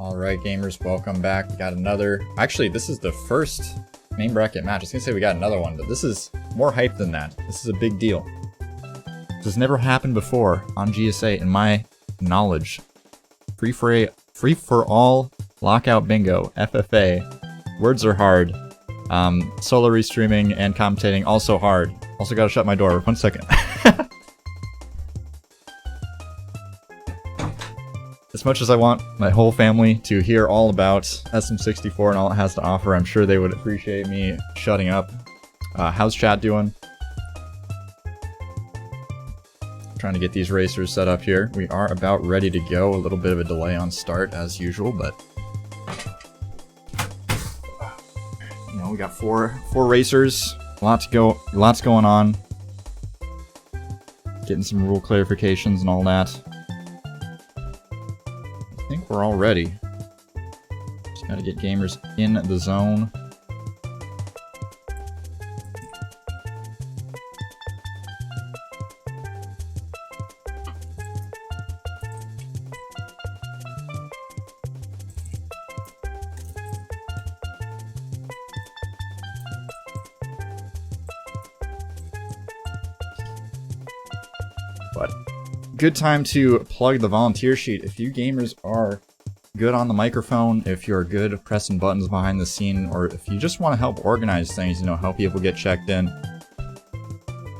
Alright gamers, welcome back. We got another... Actually, this is the first main bracket match. I was gonna say we got another one, but this is more hype than that. This is a big deal. This has never happened before on GSA in my knowledge. Free for all Lockout Bingo, FFA. Words are hard. Solo restreaming and commentating also hard. Also gotta shut my door. 1 second. As much as I want my whole family to hear all about SM64 and all it has to offer, I'm sure they would appreciate me shutting up. How's chat doing? Trying to get these racers set up here. We are about ready to go. A little bit of a delay on start as usual, but you know, we got four racers. Lots going on. Getting some rule clarifications and all that. I think we're all ready. Just gotta get gamers in the zone. But good time to plug the volunteer sheet. If you gamers are good on the microphone, if you're good at pressing buttons behind the scene, or if you just want to help organize things, you know, help people get checked in,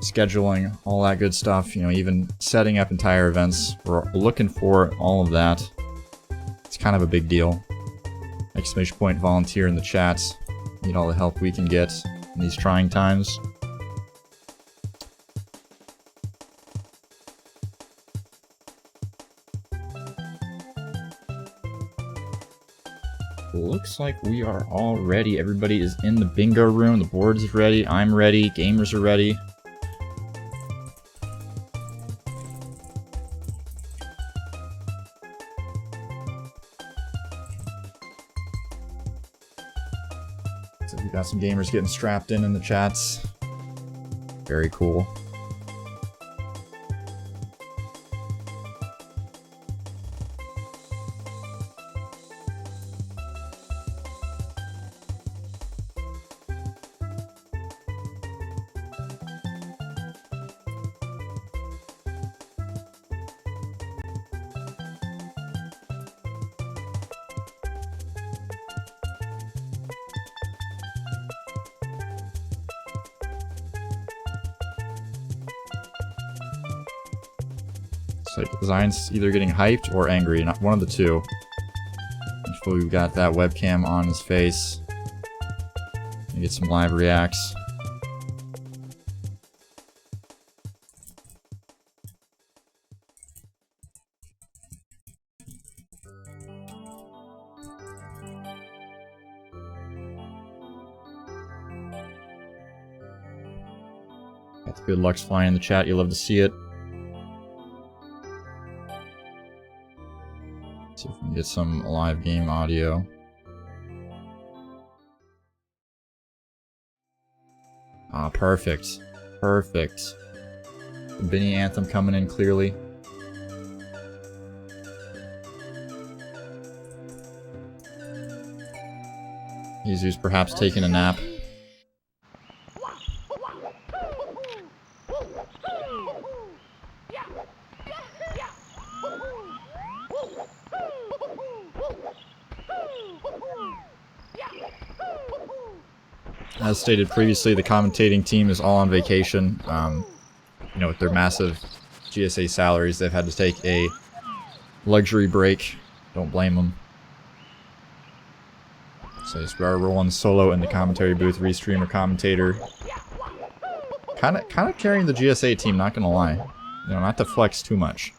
scheduling, all that good stuff, you know, even setting up entire events, we're looking for all of that. It's kind of a big deal. Exclamation point volunteer in the chats. Need all the help we can get in these trying times. Looks like we are all ready. Everybody is in the bingo room. The board is ready. I'm ready. Gamers are ready. So we got some gamers getting strapped in the chats. Very cool. Like Xein's either getting hyped or angry, not one of the two. Hopefully we've got that webcam on his face. Get some live reacts. Got the good lucks flying in the chat, you love to see it. See if we can get some live game audio. Ah, perfect. Perfect. The Benny Anthem coming in clearly. Heyzeus perhaps taking a nap. As stated previously, the commentating team is all on vacation. You know, with their massive GSA salaries, they've had to take a luxury break. Don't blame them. So we are rolling solo in the commentary booth, restreamer commentator. Kind of carrying the GSA team, not gonna lie. You know, not to flex too much.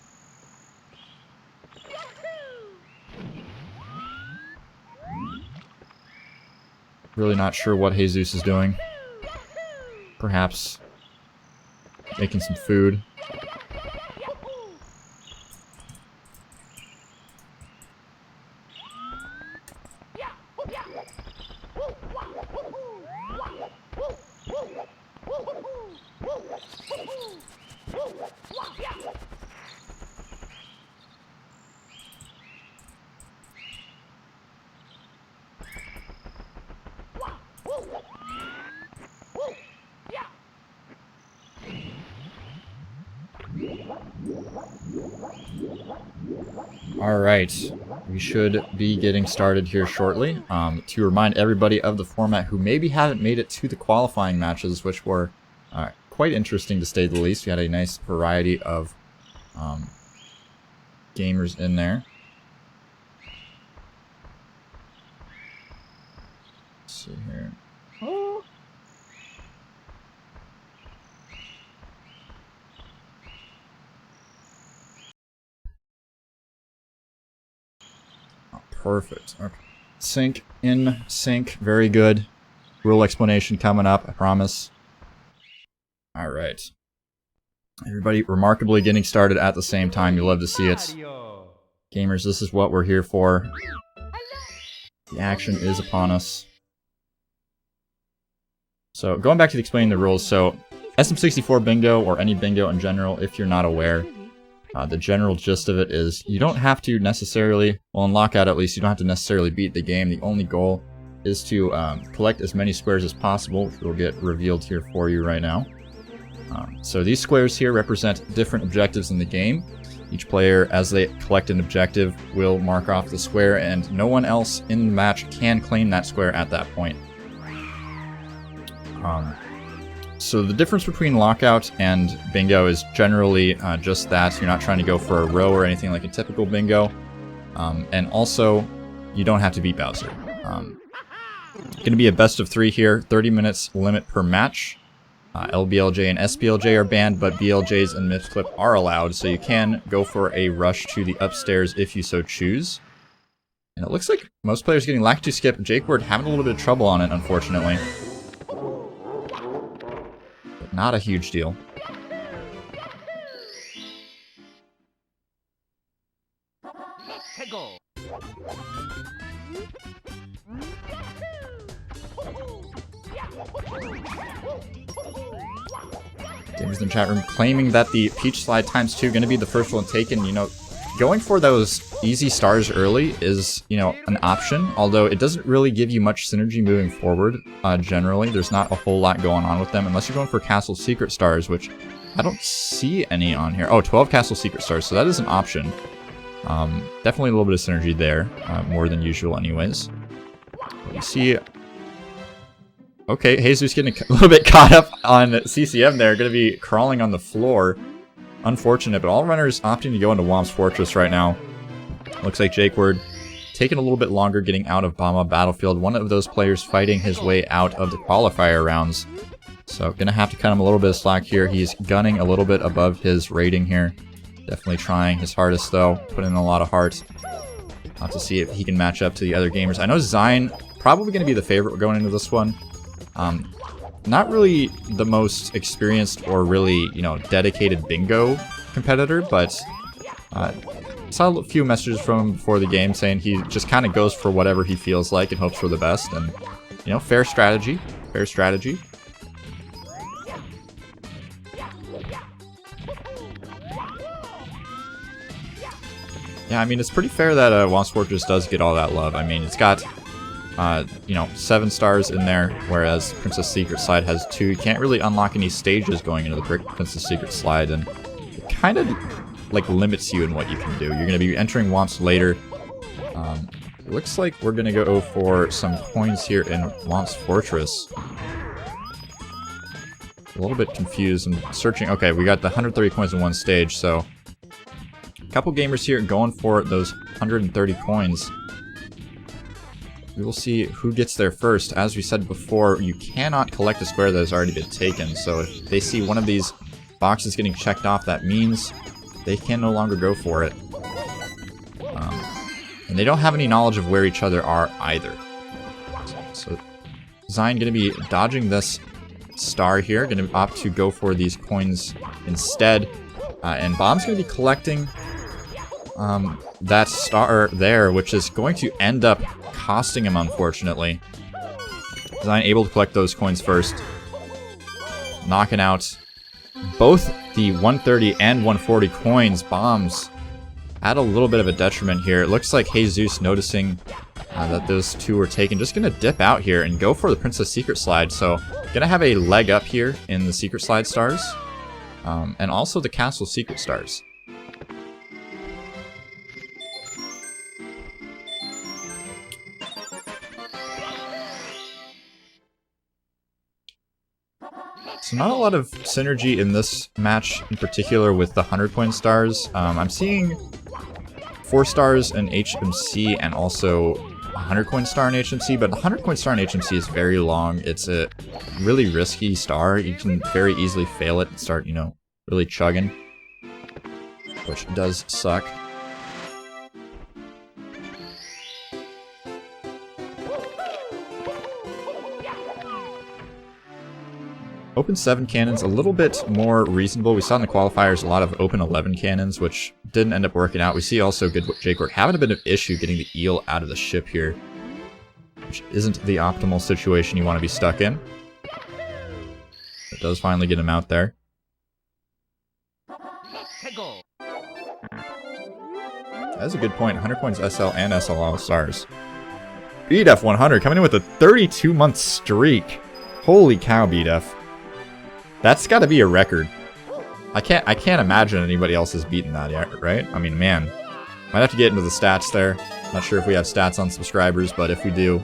Really not sure what Heyzeus is doing. Perhaps making some food. Alright, we should be getting started here shortly. To remind everybody of the format who maybe haven't made it to the qualifying matches, which were quite interesting to say the least. We had a nice variety of gamers in there. Let's see here. Oh. Perfect. Okay. Sync, in sync, very good. Rule explanation coming up, I promise. Alright. Everybody remarkably getting started at the same time. You love to see it. Gamers, this is what we're here for. The action is upon us. So, going back to explaining the rules, so SM64 bingo, or any bingo in general, if you're not aware, the general gist of it is you don't have to necessarily, well in Lockout at least, you don't have to necessarily beat the game. The only goal is to collect as many squares as possible, which will get revealed here for you right now. So these squares here represent different objectives in the game. Each player, as they collect an objective, will mark off the square, and no one else in the match can claim that square at that point. So the difference between Lockout and bingo is generally just that. You're not trying to go for a row or anything like a typical bingo. And also, you don't have to beat Bowser. Going to be a best of 3 here, 30 minutes limit per match. LBLJ and SBLJ are banned, but BLJs and Mipsclip are allowed, so you can go for a rush to the upstairs if you so choose. And it looks like most players getting Lacto Skip. Jakeward having a little bit of trouble on it, unfortunately. But not a huge deal. Gamers in the chat room claiming that the Peach Slide ×2 going to be the first one taken. You know, going for those easy stars early is, you know, an option, although it doesn't really give you much synergy moving forward. Generally, there's not a whole lot going on with them, unless you're going for Castle Secret Stars, which I don't see any on here. Oh, 12 Castle Secret Stars, so that is an option. Definitely a little bit of synergy there, more than usual anyways. But you see... Okay, Heyzeus getting a little bit caught up on CCM there, going to be crawling on the floor. Unfortunate, but all runners opting to go into Womp's Fortress right now. Looks like Jakeward taking a little bit longer getting out of Bama Battlefield. One of those players fighting his way out of the qualifier rounds. So, going to have to cut him a little bit of slack here. He's gunning a little bit above his rating here. Definitely trying his hardest though, putting in a lot of heart. I'll have to see if he can match up to the other gamers. I know Xein probably going to be the favorite going into this one. Not really the most experienced or really, you know, dedicated bingo competitor, but saw a few messages from him before the game saying he just kind of goes for whatever he feels like and hopes for the best, and, you know, fair strategy, fair strategy. Yeah, I mean, it's pretty fair that Womp's Fortress does get all that love. I mean, it's got... you know, 7 stars in there, whereas Princess Secret Slide has 2. You can't really unlock any stages going into the Princess Secret Slide, and it kind of, like, limits you in what you can do. You're going to be entering Womps later. It looks like we're going to go for some coins here in Womp's Fortress. A little bit confused and searching. Okay, we got the 130 coins in one stage, so... A couple gamers here going for those 130 coins. We will see who gets there first. As we said before, you cannot collect a square that has already been taken. So if they see one of these boxes getting checked off, that means they can no longer go for it. And they don't have any knowledge of where each other are either. So Xein going to be dodging this star here. Going to opt to go for these coins instead. And Bomb's going to be collecting that star there, which is going to end up costing him, unfortunately. Xein able to collect those coins first. Knocking out both the 130 and 140 coins. Bombs at a little bit of a detriment here. It looks like Heyzeus noticing that those two were taken. Just going to dip out here and go for the Princess Secret Slide. So, going to have a leg up here in the Secret Slide stars. And also the Castle Secret stars. So not a lot of synergy in this match in particular with the 100-coin stars. I'm seeing 4 stars in HMC and also a 100-coin star in HMC, but the 100-coin star in HMC is very long. It's a really risky star. You can very easily fail it and start, you know, really chugging, which does suck. Open 7 cannons, a little bit more reasonable. We saw in the qualifiers a lot of open 11 cannons, which didn't end up working out. We see also GoodJakeWard having a bit of issue getting the eel out of the ship here, which isn't the optimal situation you want to be stuck in. It does finally get him out there. That's a good point. 100 coins SL and SL all stars. BDF100 coming in with a 32-month streak. Holy cow, BDF. That's got to be a record. I can't imagine anybody else has beaten that yet, right? I mean, man. Might have to get into the stats there. Not sure if we have stats on subscribers, but if we do,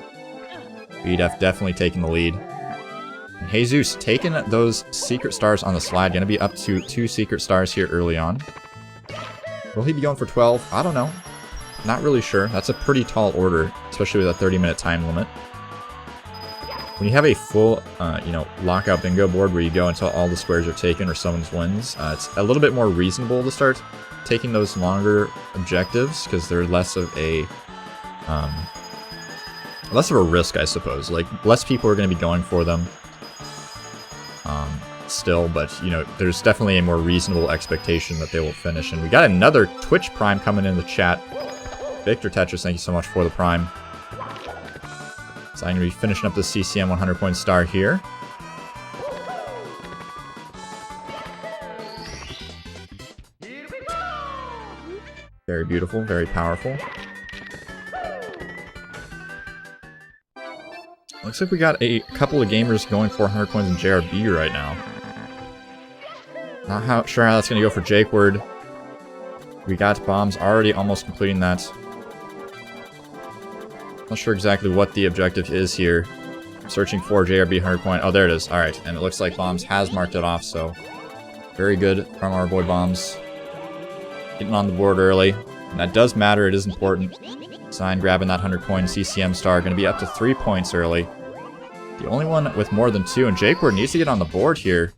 BDF definitely taking the lead. And Heyzeus taking those secret stars on the slide. Gonna be up to 2 secret stars here early on. Will he be going for 12? I don't know. Not really sure. That's a pretty tall order, especially with a 30-minute time limit. When you have a full, you know, lockout bingo board where you go until all the squares are taken or someone's wins, it's a little bit more reasonable to start taking those longer objectives because they're less of a risk, I suppose. Like, less people are going to be going for them still, but, you know, there's definitely a more reasonable expectation that they will finish. And we got another Twitch Prime coming in the chat. Victor Tetris, thank you so much for the Prime. So I'm going to be finishing up the CCM 100-coin star here. Very beautiful, very powerful. Looks like we got a couple of gamers going for 100 coins in JRB right now. Not sure how that's going to go for JakeWard. We got bombs already almost completing that. Not sure exactly what the objective is here. Searching for JRB 100 coin. Oh, there it is. Alright, and it looks like Bombs has marked it off, so very good from our boy Bombs. Getting on the board early. And that does matter, it is important. Xein grabbing that 100 coin CCM star. Going to be up to 3 points early. The only one with more than 2, and JakeWard needs to get on the board here.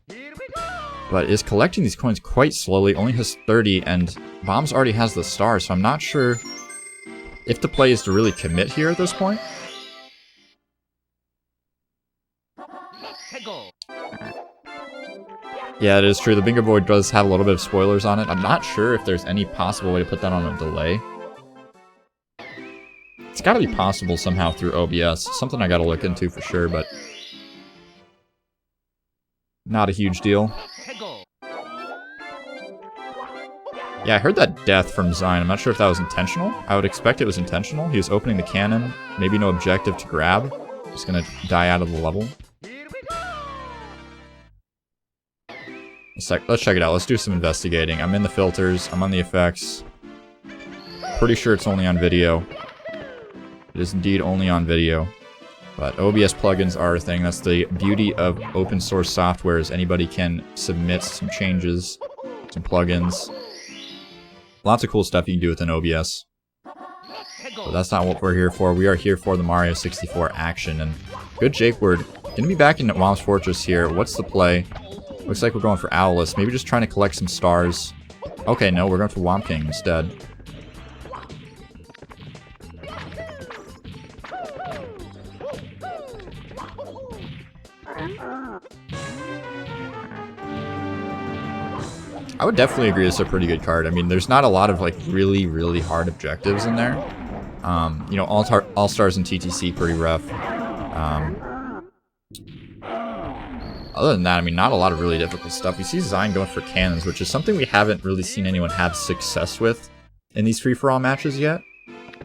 But is collecting these coins quite slowly. Only has 30, and Bombs already has the star, so I'm not sure if the play is to really commit here at this point. Yeah, it is true. The bingo board does have a little bit of spoilers on it. I'm not sure if there's any possible way to put that on a delay. It's got to be possible somehow through OBS. Something I got to look into for sure, but not a huge deal. Yeah, I heard that death from Xein. I'm not sure if that was intentional. I would expect it was intentional. He was opening the cannon. Maybe no objective to grab. Just gonna die out of the level. Let's check it out. Let's do some investigating. I'm in the filters. I'm on the effects. Pretty sure it's only on video. It is indeed only on video. But OBS plugins are a thing. That's the beauty of open source software, is anybody can submit some changes, some plugins. Lots of cool stuff you can do within OBS. But that's not what we're here for. We are here for the Mario 64 action. And GoodJakeWard, gonna be back in Womp's Fortress here. What's the play? Looks like we're going for Owlus. Maybe just trying to collect some stars. Okay, no, we're going for Womp King instead. I would definitely agree it's a pretty good card. I mean, there's not a lot of, like, really, really hard objectives in there. You know, All-Stars and TTC, pretty rough. Other than that, I mean, not a lot of really difficult stuff. We see Xein going for cannons, which is something we haven't really seen anyone have success with in these free-for-all matches yet.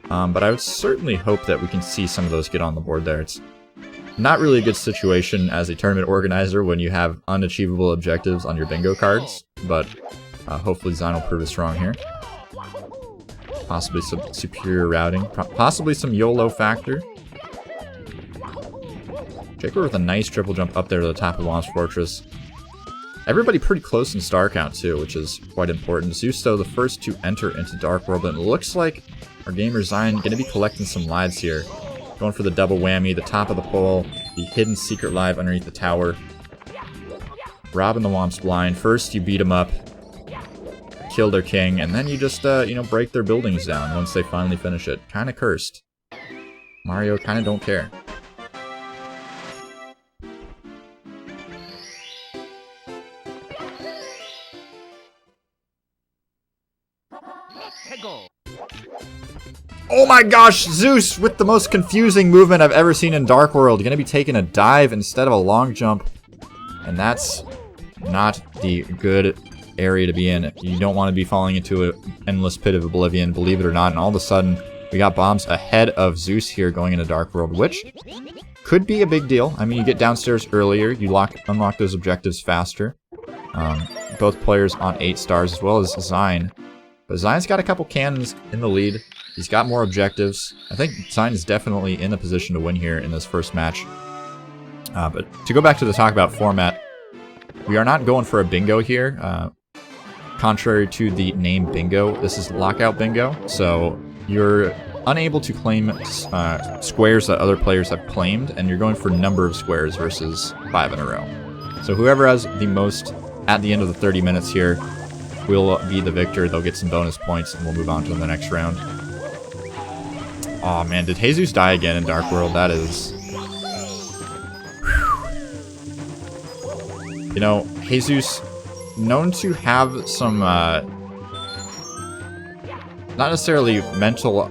But I would certainly hope that we can see some of those get on the board there. It's not really a good situation as a tournament organizer when you have unachievable objectives on your bingo cards, but hopefully Xein will prove us wrong here. Possibly some superior routing, possibly some YOLO factor. JakeWard with a nice triple jump up there to the top of Womp's Fortress. Everybody pretty close in star count too, which is quite important. Zeus, though, the first to enter into Dark World, and it looks like our gamer Xein going to be collecting some lives here. Going for the double whammy, the top of the pole, the hidden secret live underneath the tower. Robbing the Womps blind. First, you beat them up, kill their king, and then you just, you know, break their buildings down once they finally finish it. Kinda cursed. Mario kinda don't care. Oh my gosh, Zeus with the most confusing movement I've ever seen in Dark World. You're gonna be taking a dive instead of a long jump. And that's not the good area to be in. You don't want to be falling into an endless pit of oblivion, believe it or not. And all of a sudden, we got bombs ahead of Zeus here going into Dark World, which could be a big deal. I mean, you get downstairs earlier, you unlock those objectives faster. Both players on 8 stars, as well as Xein. But Xein's got a couple cannons in the lead. He's got more objectives. I think Xein is definitely in a position to win here in this first match. But to go back to the talk about format, we are not going for a bingo here. Contrary to the name bingo, this is lockout bingo. So you're unable to claim squares that other players have claimed, and you're going for number of squares versus 5 in a row. So whoever has the most at the end of the 30 minutes here will be the victor. They'll get some bonus points, and we'll move on to the next round. Oh man, did Heyzeus die again in Dark World? That is... You know, Heyzeus, known to have some, not necessarily mental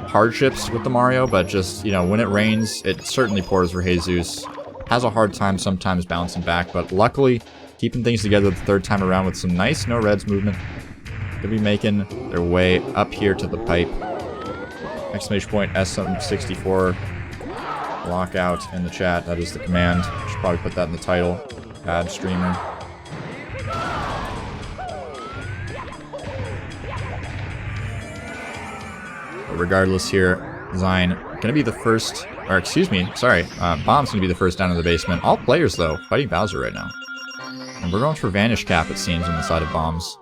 hardships with the Mario, but just, you know, when it rains, it certainly pours for Heyzeus. Has a hard time sometimes bouncing back, but luckily, keeping things together the third time around with some nice no-reds movement. Gonna be making their way up here to the pipe. Exclamation point SM64. Lockout in the chat. That is the command. Should probably put that in the title. Bad streamer. But regardless here, Xein gonna be the first, or excuse me, sorry, Bomb's gonna be the first down in the basement. All players, though, fighting Bowser right now. And we're going for Vanish Cap, it seems, on the side of Bombs.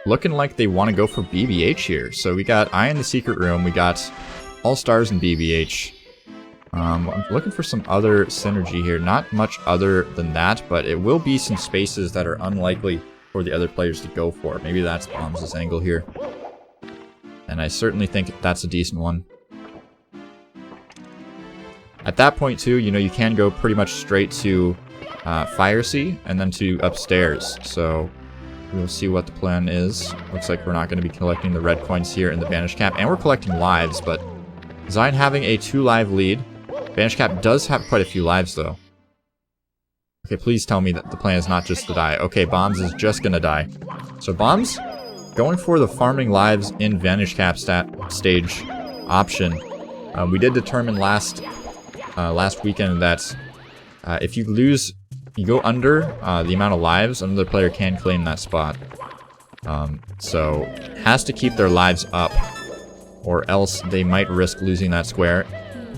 Looking like they want to go for BBH here. So we got Eye in the Secret Room, we got All Stars and BBH. I'm looking for some other synergy here. Not much other than that, but it will be some spaces that are unlikely for the other players to go for. Maybe that's Bombs' angle here. And I certainly think that's a decent one. At that point, too, you know, you can go pretty much straight to Fire Sea and then to upstairs. So we'll see what the plan is. Looks like we're not going to be collecting the red coins here in the Vanish Cap, and we're collecting lives, but Xein having a 2-live lead. Vanish Cap does have quite a few lives, though. Okay, please tell me that the plan is not just to die. Okay, Bombs is just gonna die. So Bombs going for the farming lives in Vanish Cap stage option. We did determine last weekend that if you lose, you go under the amount of lives, another player can claim that spot. So has to keep their lives up, or else they might risk losing that square.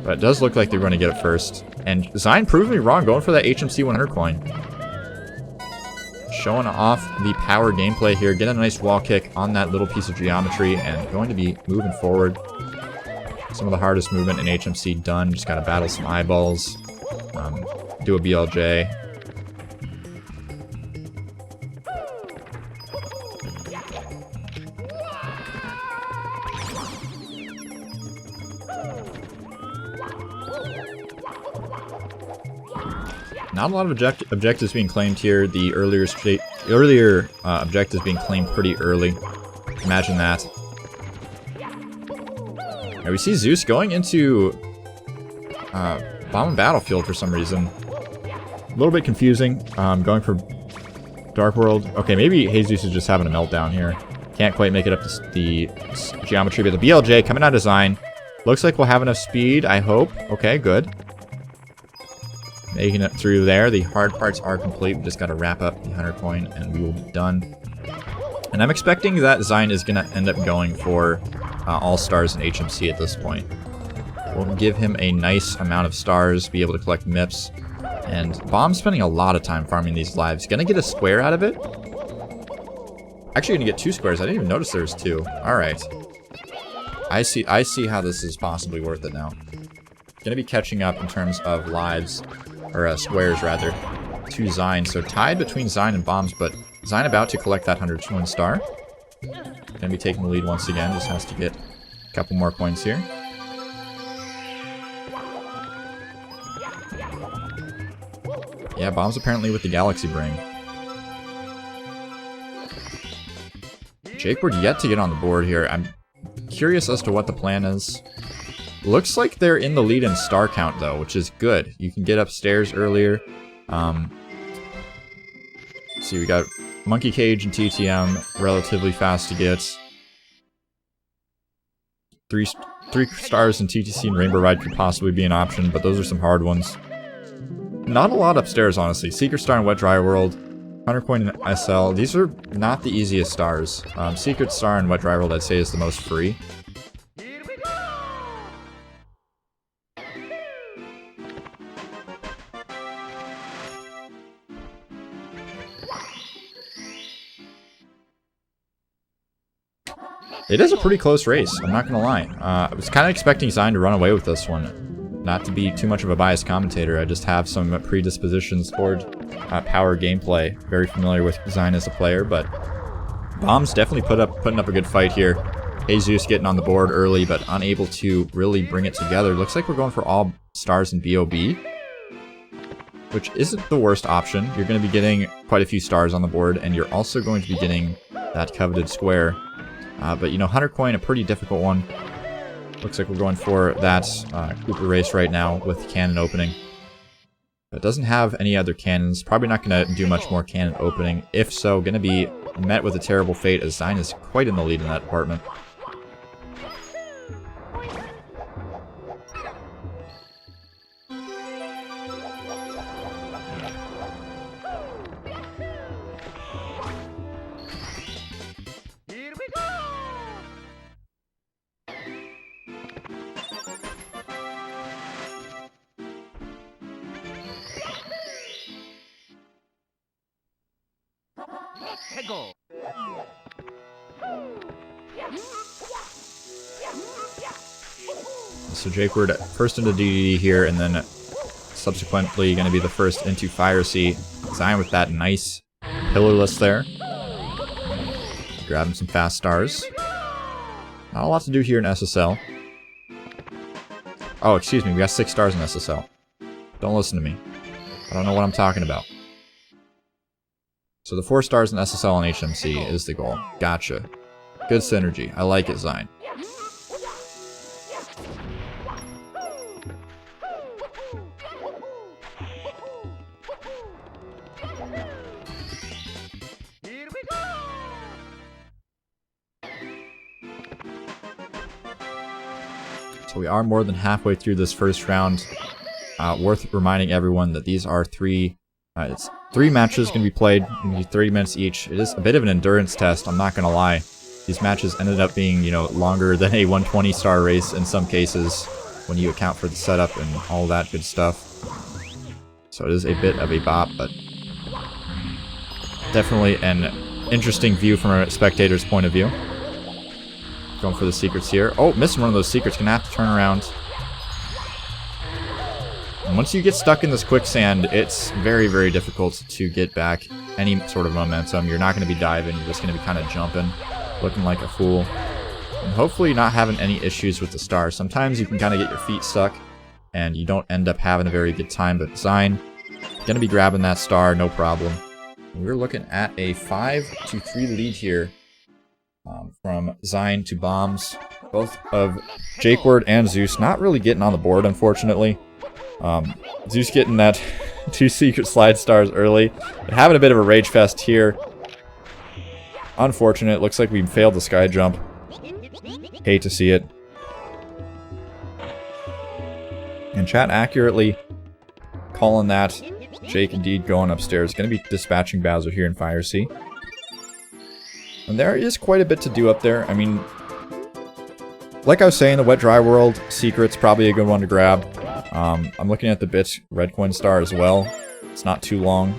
But it does look like they're going to get it first. And Xein proved me wrong, going for that HMC 100 coin. Showing off the power gameplay here, getting a nice wall kick on that little piece of geometry, and going to be moving forward. Some of the hardest movement in HMC done. Just got to battle some eyeballs, do a BLJ. Not a lot of objectives being claimed here. The earlier objectives being claimed pretty early. Imagine that. And we see Zeus going into Bomb and Battlefield for some reason. A little bit confusing. Going for Dark World. Okay, maybe Heyzeus is just having a meltdown here. Can't quite make it up to the geometry, but the BLJ coming out of Xein. Looks like we'll have enough speed, I hope. Okay, good. Making it through there. The hard parts are complete. We just got to wrap up the 100 coin and we will be done. And I'm expecting that Xein is going to end up going for All Stars and HMC at this point. We'll give him a nice amount of stars, be able to collect MIPS. And Bomb's spending a lot of time farming these lives. Gonna get a square out of it. Actually gonna get 2 squares. I didn't even notice there was 2. Alright. I see how this is possibly worth it now. Gonna be catching up in terms of lives, or squares rather, to Xein. So tied between Xein and Bombs, but Xein about to collect that 101 star. Gonna be taking the lead once again. Just has to get a couple more coins here. Yeah, Bombs apparently with the Galaxy Brain. Jakeward yet to get on the board here. I'm curious as to what the plan is. Looks like they're in the lead in star count though, which is good. You can get upstairs earlier. See, we got Monkey Cage and TTM relatively fast to get. Three stars in TTC and Rainbow Ride could possibly be an option, but those are some hard ones. Not a lot upstairs, honestly. Secret Star and Wet Dry World, 100 Coin and SL. These are not the easiest stars. Secret Star and Wet Dry World, I'd say, is the most free. It is a pretty close race, I'm not gonna lie. I was kind of expecting Xein to run away with this one. Not to be too much of a biased commentator, I just have some predispositions toward power gameplay. Very familiar with Xein as a player, but Bomb's definitely putting up a good fight here. Heyzeus getting on the board early, but unable to really bring it together. Looks like we're going for all stars in BOB, which isn't the worst option. You're going to be getting quite a few stars on the board, and you're also going to be getting that coveted square. But, you know, 100 coin, a pretty difficult one. Looks like we're going for that Cooper race right now with cannon opening. It doesn't have any other cannons. Probably not going to do much more cannon opening. If so, going to be met with a terrible fate as Xein is quite in the lead in that department. So Jakeward first into DDD here, and then subsequently going to be the first into Fire Sea. Xein with that nice pillarless there. Grabbing some fast stars. Not a lot to do here in SSL. Oh, excuse me, we got 6 stars in SSL. Don't listen to me. I don't know what I'm talking about. So the 4 stars in SSL and HMC is the goal. Gotcha. Good synergy. I like it, Xein. So we are more than halfway through this first round. Worth reminding everyone that these are 3 matches going to be played, going to be 30 minutes each. It is a bit of an endurance test, I'm not going to lie. These matches ended up being, you know, longer than a 120-star race in some cases, when you account for the setup and all that good stuff. So it is a bit of a bop, but definitely an interesting view from a spectator's point of view. Going for the secrets here. Oh, missing one of those secrets. Gonna have to turn around. And once you get stuck in this quicksand, it's very, very difficult to get back any sort of momentum. You're not going to be diving. You're just going to be kind of jumping, looking like a fool. And hopefully not having any issues with the stars. Sometimes you can kind of get your feet stuck, and you don't end up having a very good time. But Xein, going to be grabbing that star, no problem. We're looking at a 5-3 lead here. From Xein to Bombs. Both of Jakeward and Zeus not really getting on the board, unfortunately. Zeus getting that 2 secret slide stars early. But having a bit of a rage fest here. Unfortunate. Looks like we failed the sky jump. Hate to see it. And chat accurately calling that Jake indeed going upstairs. Going to be dispatching Bowser here in Fire Sea. And there is quite a bit to do up there. I mean, like I was saying, the Wet Dry World secret's probably a good one to grab. I'm looking at the bit red coin star as well. It's not too long.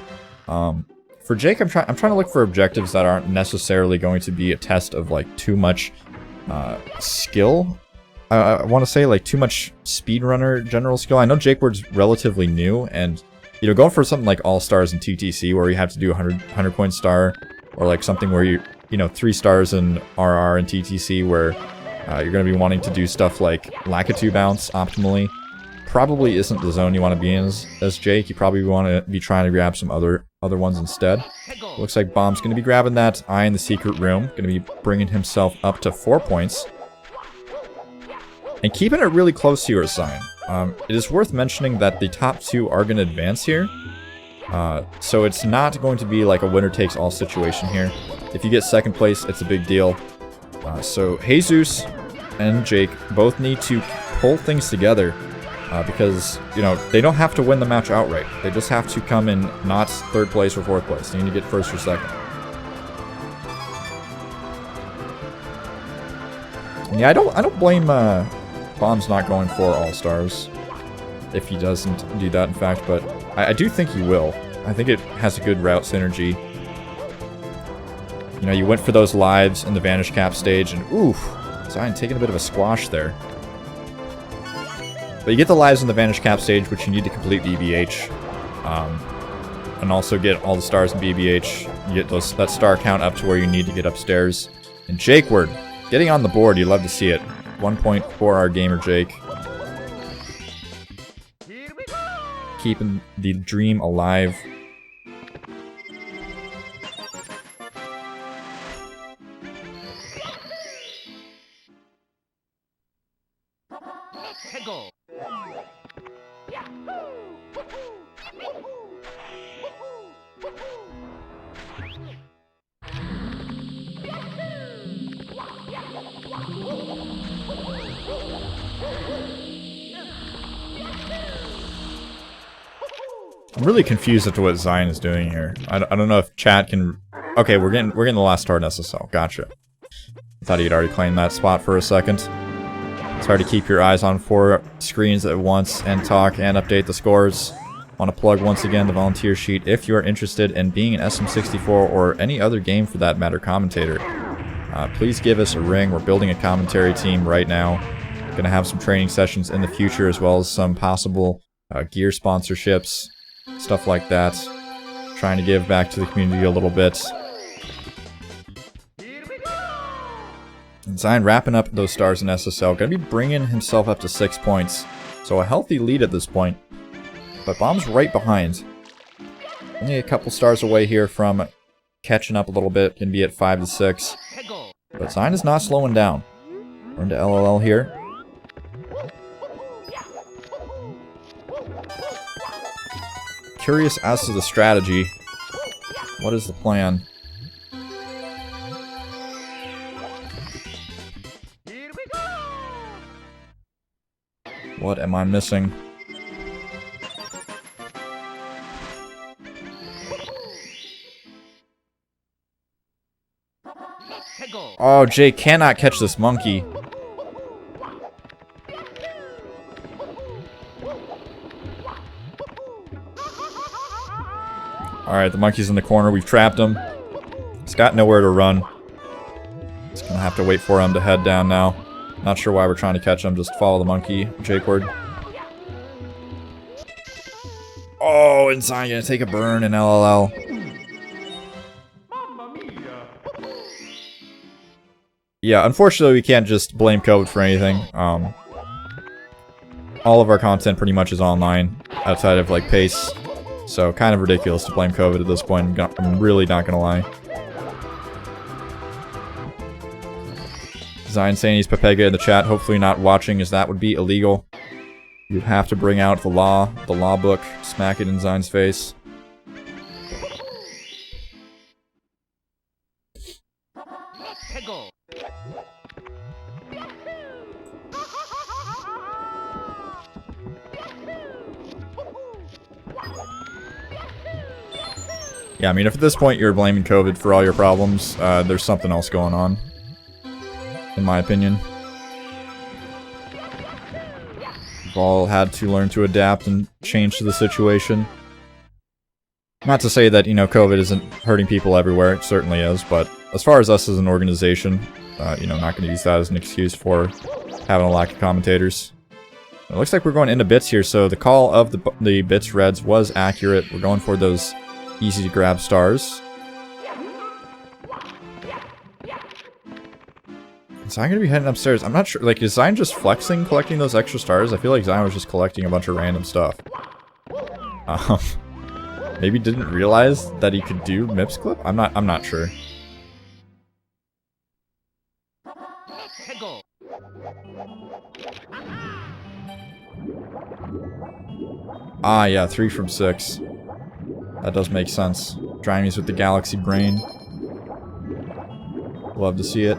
For Jake, I'm trying to look for objectives that aren't necessarily going to be a test of like too much skill. I want to say like too much speedrunner general skill. I know Jakeward's relatively new, and you know, going for something like All Stars in TTC where you have to do 100 coin star, or like something where you know 3 stars in RR and TTC where you're going to be wanting to do stuff like Lakitu bounce optimally. Probably isn't the zone you want to be in as Jake. You probably want to be trying to grab some other ones instead. Looks like Bomb's going to be grabbing that eye in the secret room. Going to be bringing himself up to 4 points. And keeping it really close to your Xein. It is worth mentioning that the top 2 are going to advance here. So it's not going to be like a winner-takes-all situation here. If you get 2nd place, it's a big deal. So Heyzeus and Jake both need to pull things together. Because, you know, they don't have to win the match outright. They just have to come in not 3rd place or 4th place. They need to get 1st or 2nd. And yeah, I don't blame Bomb's not going for All-Stars. If he doesn't do that, in fact. But I do think he will. I think it has a good route synergy. You know, you went for those lives in the Vanish Cap stage, and oof, Xein taking a bit of a squash there. But you get the lives in the Vanish Cap stage, which you need to complete the BBH. And also get all the stars in BBH. You get that star count up to where you need to get upstairs. And Jakeward, getting on the board, you love to see it. 1 point for our gamer Jake. Keeping the dream alive. I'm really confused as to what Xein is doing here. I don't know if chat can... Okay, we're getting the last star in SSL. Gotcha. I thought he'd already claimed that spot for a second. It's hard to keep your eyes on 4 screens at once and talk and update the scores. Want to plug once again the volunteer sheet if you are interested in being an SM64 or any other game for that matter commentator. Please give us a ring. We're building a commentary team right now. Gonna have some training sessions in the future as well as some possible gear sponsorships. Stuff like that. Trying to give back to the community a little bit. And Xein wrapping up those stars in SSL. Gonna be bringing himself up to 6 points. So a healthy lead at this point. But Bomb's right behind. Only a couple stars away here from catching up a little bit. Gonna be at 5 to 6. But Xein is not slowing down. We're into LLL here. Curious as to the strategy. What is the plan? What am I missing? Oh, Jay cannot catch this monkey. Alright, the monkey's in the corner. We've trapped him. He's got nowhere to run. Just gonna have to wait for him to head down now. Not sure why we're trying to catch him. Just follow the monkey, Jakeward. Oh, and Xein gonna take a burn in LLL. Yeah, unfortunately we can't just blame COVID for anything. All of our content pretty much is online, outside of like Pace. So kind of ridiculous to blame COVID at this point, I'm really not gonna lie. Xein saying he's Pepega in the chat, hopefully not watching as that would be illegal. You'd have to bring out the law book, smack it in Xein's face. Yeah, I mean, if at this point you're blaming COVID for all your problems, there's something else going on. In my opinion. We've all had to learn to adapt and change to the situation. Not to say that, you know, COVID isn't hurting people everywhere. It certainly is, but as far as us as an organization, you know, not going to use that as an excuse for having a lack of commentators. It looks like we're going into bits here, so the call of the bits reds was accurate. We're going for those easy to grab stars. Is Xein going to be heading upstairs? I'm not sure. Like, is Xein just flexing, collecting those extra stars? I feel like Xein was just collecting a bunch of random stuff. Maybe didn't realize that he could do Mips Clip? I'm not sure. Ah, yeah, 3 from 6. That does make sense. Drimey's with the Galaxy Brain. Love to see it.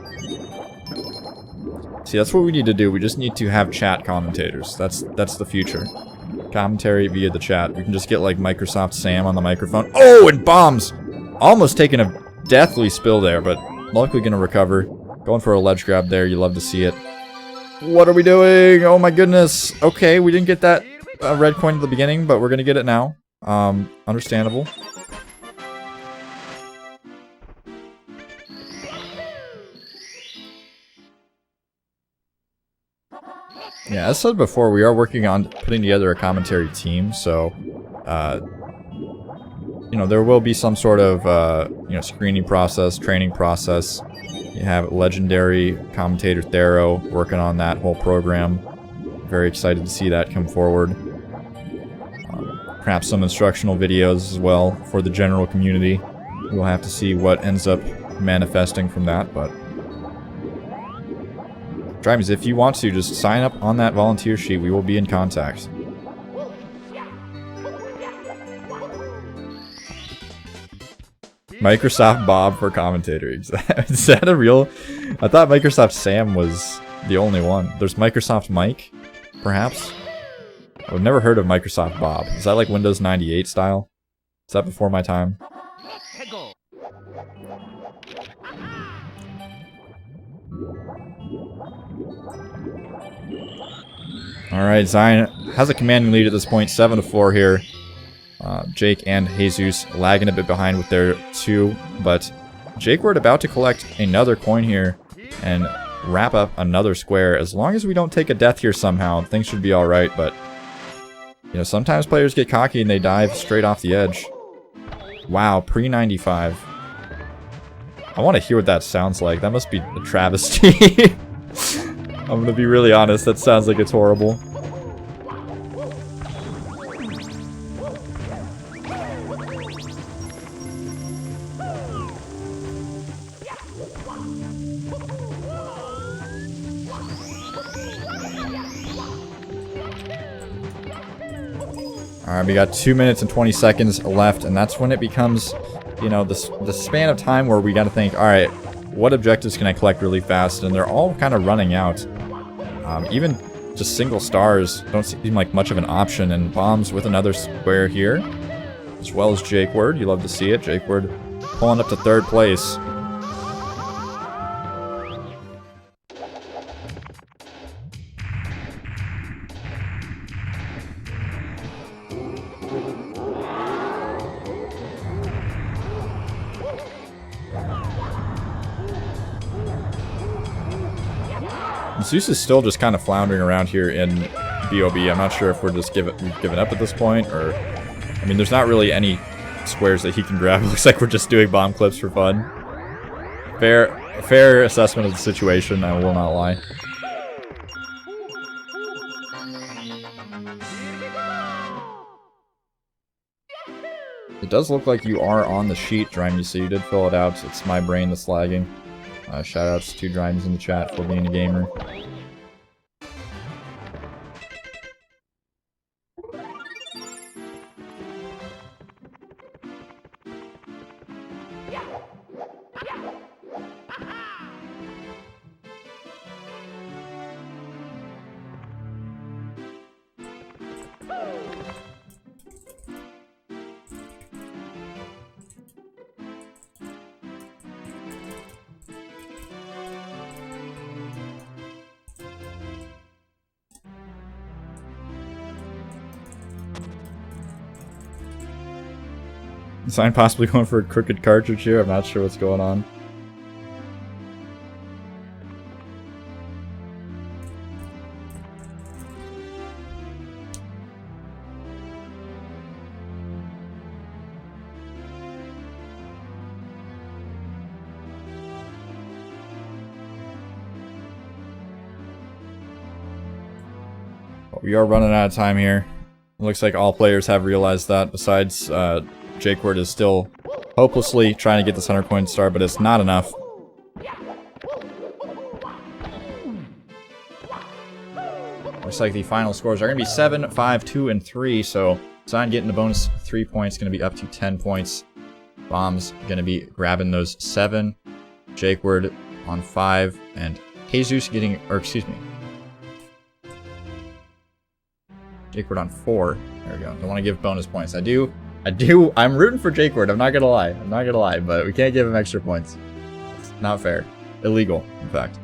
See, that's what we need to do. We just need to have chat commentators. That's the future. Commentary via the chat. We can just get, like, Microsoft Sam on the microphone. Oh, and bombs! Almost taking a deathly spill there, but luckily gonna recover. Going for a ledge grab there. You love to see it. What are we doing? Oh my goodness. Okay, we didn't get that red coin at the beginning, but we're gonna get it now. Understandable. Yeah, as said before, we are working on putting together a commentary team, so, you know, there will be some sort of, you know, screening process, training process. You have legendary commentator Thero working on that whole program. Very excited to see that come forward. Perhaps some instructional videos as well for the general community. We'll have to see what ends up manifesting from that, but... Drivers, if you want to, just sign up on that volunteer sheet. We will be in contact. Microsoft Bob for commentator. Is that a real... I thought Microsoft Sam was the only one. There's Microsoft Mike, perhaps? I've never heard of Microsoft Bob. Is that like Windows 98 style? Is that before my time? Alright, Xein has a commanding lead at this point, 7-4 here. Jake and Jesus lagging a bit behind with their 2, but Jakeward about to collect another coin here and wrap up another square. As long as we don't take a death here somehow, things should be alright, but you know, sometimes players get cocky and they dive straight off the edge. Wow, pre-95. I want to hear what that sounds like. That must be a travesty. I'm gonna be really honest, that sounds like it's horrible. Alright, we got 2 minutes and 20 seconds left, and that's when it becomes, you know, the span of time where we gotta think, alright, what objectives can I collect really fast? And they're all kind of running out. Even just single stars don't seem like much of an option, and bombs with another square here, as well as Jakeward. You love to see it. Jakeward pulling up to 3rd place. Zeus is still just kind of floundering around here in BOB. I'm not sure if we're just we've given up at this point, or... I mean, there's not really any squares that he can grab. It looks like we're just doing bomb clips for fun. Fair assessment of the situation, I will not lie. It does look like you are on the sheet, Drime, so you did fill it out. It's my brain that's lagging. Shoutouts to Drimes in the chat for being a gamer. Xein possibly going for a crooked cartridge here. I'm not sure what's going on. We are running out of time here. It looks like all players have realized that, besides Jakeward is still hopelessly trying to get this 100 coin star, but it's not enough. Looks like the final scores are going to be 7, 5, 2, and 3, so Xein getting the bonus 3 points, going to be up to 10 points. Bomb's going to be grabbing those 7, Jakeward on 5, and Heyzeus getting, or excuse me, Jakeward on 4. There we go. Don't want to give bonus points. I'm rooting for Jakeward. I'm not gonna lie, but we can't give him extra points. It's not fair. Illegal, in fact.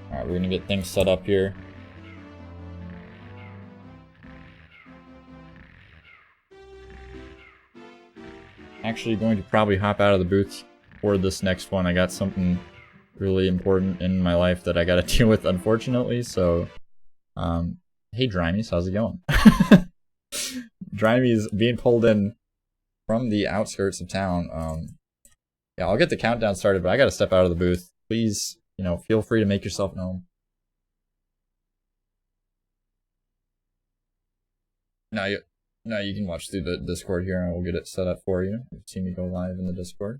Alright, we're gonna get things set up here. Actually going to probably hop out of the booth for this next one. I got something really important in my life that I gotta deal with, unfortunately, so hey Drimey's, how's it going? Drimey's being pulled in from the outskirts of town. Yeah, I'll get the countdown started, but I gotta step out of the booth. Please, you know, feel free to make yourself known. No, you can watch through the Discord here and we'll get it set up for you. You've seen me go live in the Discord.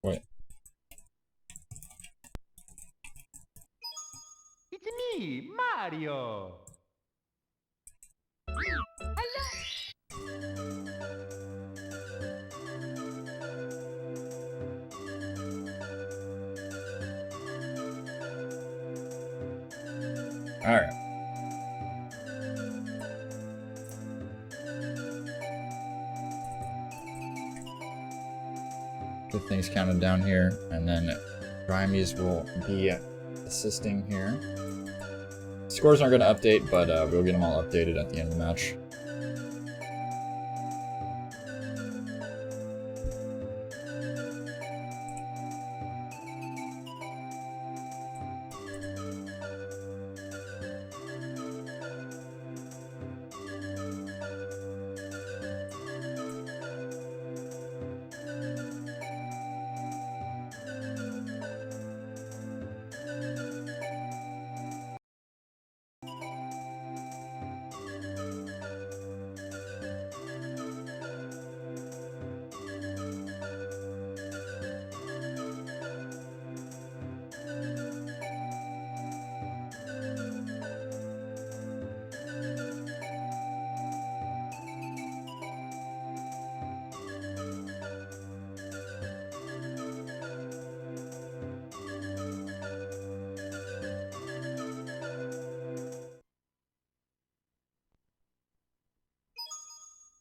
Wait. It's me, Mario! Alright. Get things counted down here, and then Grimey's will be assisting here. Scores aren't going to update, but we'll get them all updated at the end of the match.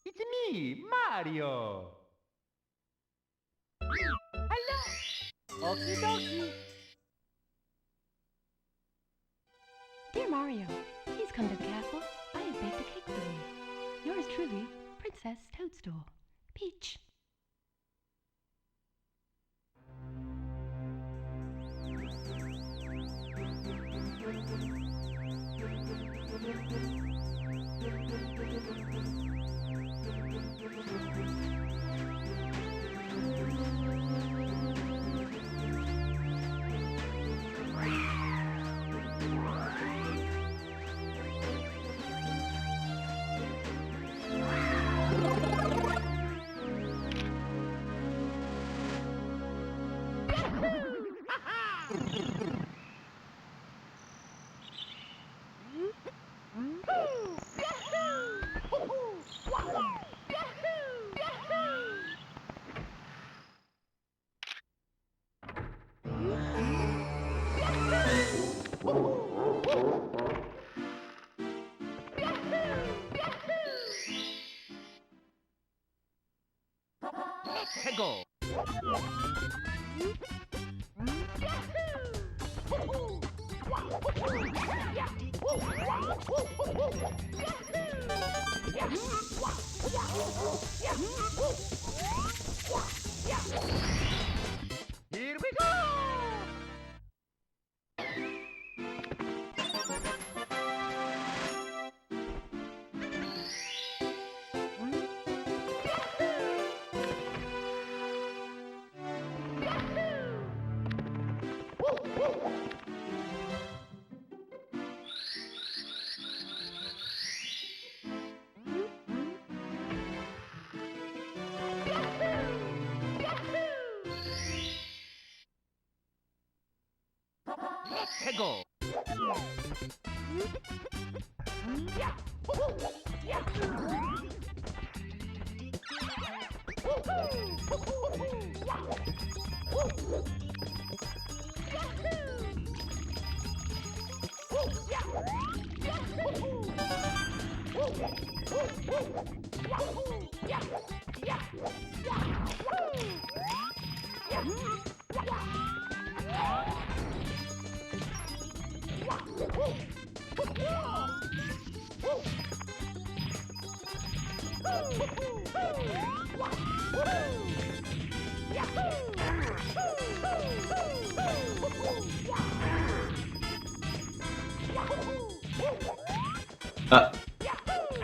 It's me, Mario! Hello! Okie dokie! Dear Mario, please come to the castle. I have baked a cake for you. Yours truly, Princess Toadstool. Peach. Let's go. Here we go. Let's go.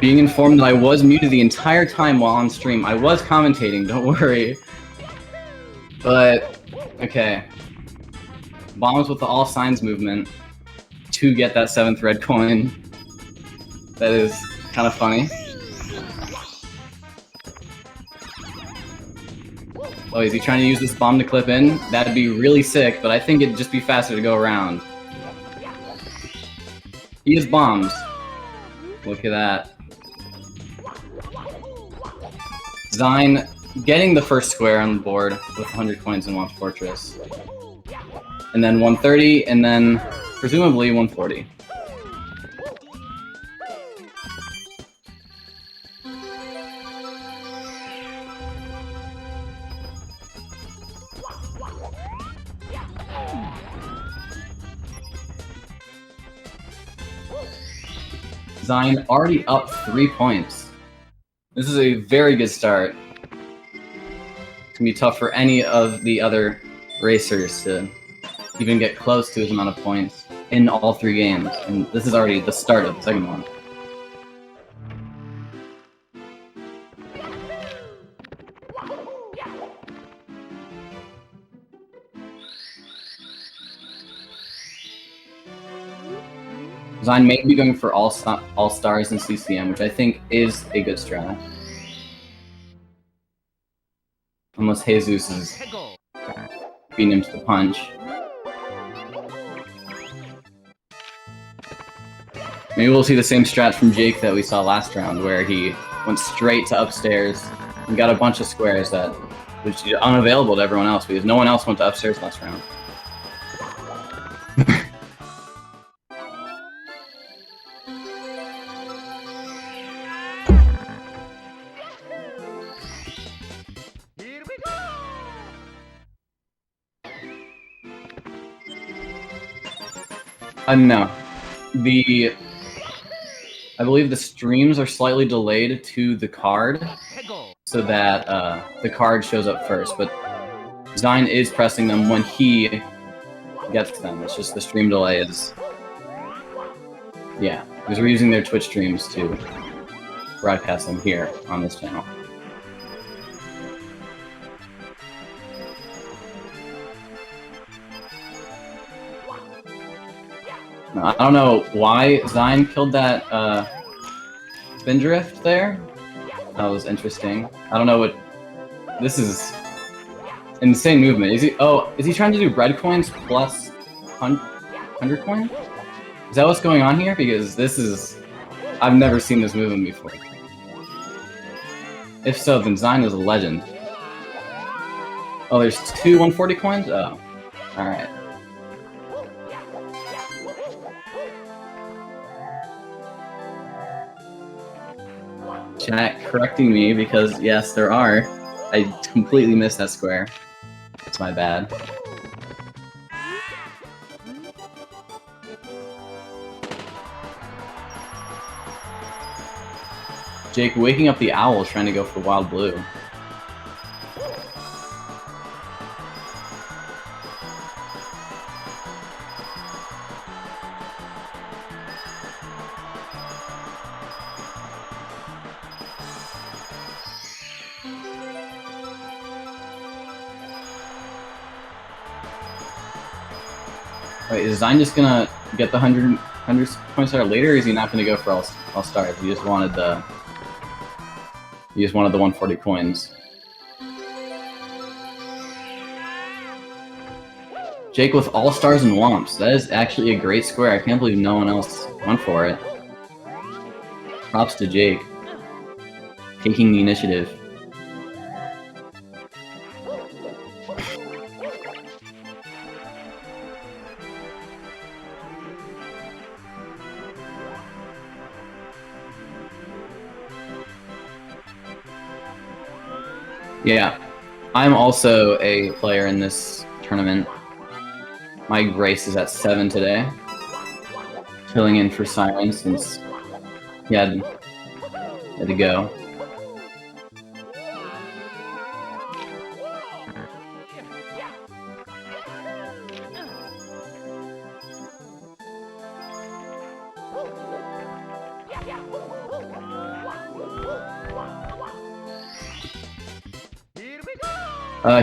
Being informed that I was muted the entire time while on stream. I was commentating, don't worry. But, okay. Bombs with the all signs movement to get that 7th red coin. That is kind of funny. Oh, is he trying to use this bomb to clip in? That'd be really sick, but I think it'd just be faster to go around. He has bombs. Look at that. Xein getting the first square on the board with 100 coins in Watch Fortress. And then 130, and then presumably 140. Xein already up 3 points. This is a very good start. It's gonna be tough for any of the other racers to even get close to his amount of points in all 3 games. And this is already the start of the second one. Xein may be going for all stars in CCM, which I think is a good strat. Unless Heyzeus is beating him to the punch. Maybe we'll see the same strat from Jake that we saw last round, where he went straight to upstairs and got a bunch of squares that was unavailable to everyone else, because no one else went to upstairs last round. No. I believe the streams are slightly delayed to the card, so that the card shows up first, but Xein is pressing them when he gets them. It's just the stream delay is... Yeah, because we're using their Twitch streams to broadcast them here on this channel. I don't know why Xein killed that Spindrift there. That was interesting. I don't know what... This is insane movement. Is he trying to do bread coins plus 100 coins? Is that what's going on here? Because this is... I've never seen this movement before. If so, then Xein is a legend. Oh, there's 2 140 coins? Oh. Alright. Chat correcting me because, yes, there are. I completely missed that square. That's my bad. Jake waking up the owl trying to go for Wild Blue. Wait, is Xein just gonna get the 100 point star later, or is he not gonna go for all stars? He just wanted the 140 coins. Jake with all stars and womps. That is actually a great square. I can't believe no one else went for it. Props to Jake. Taking the initiative. Yeah, I'm also a player in this tournament. My race is at 7 today. Filling in for Siren since he had to go.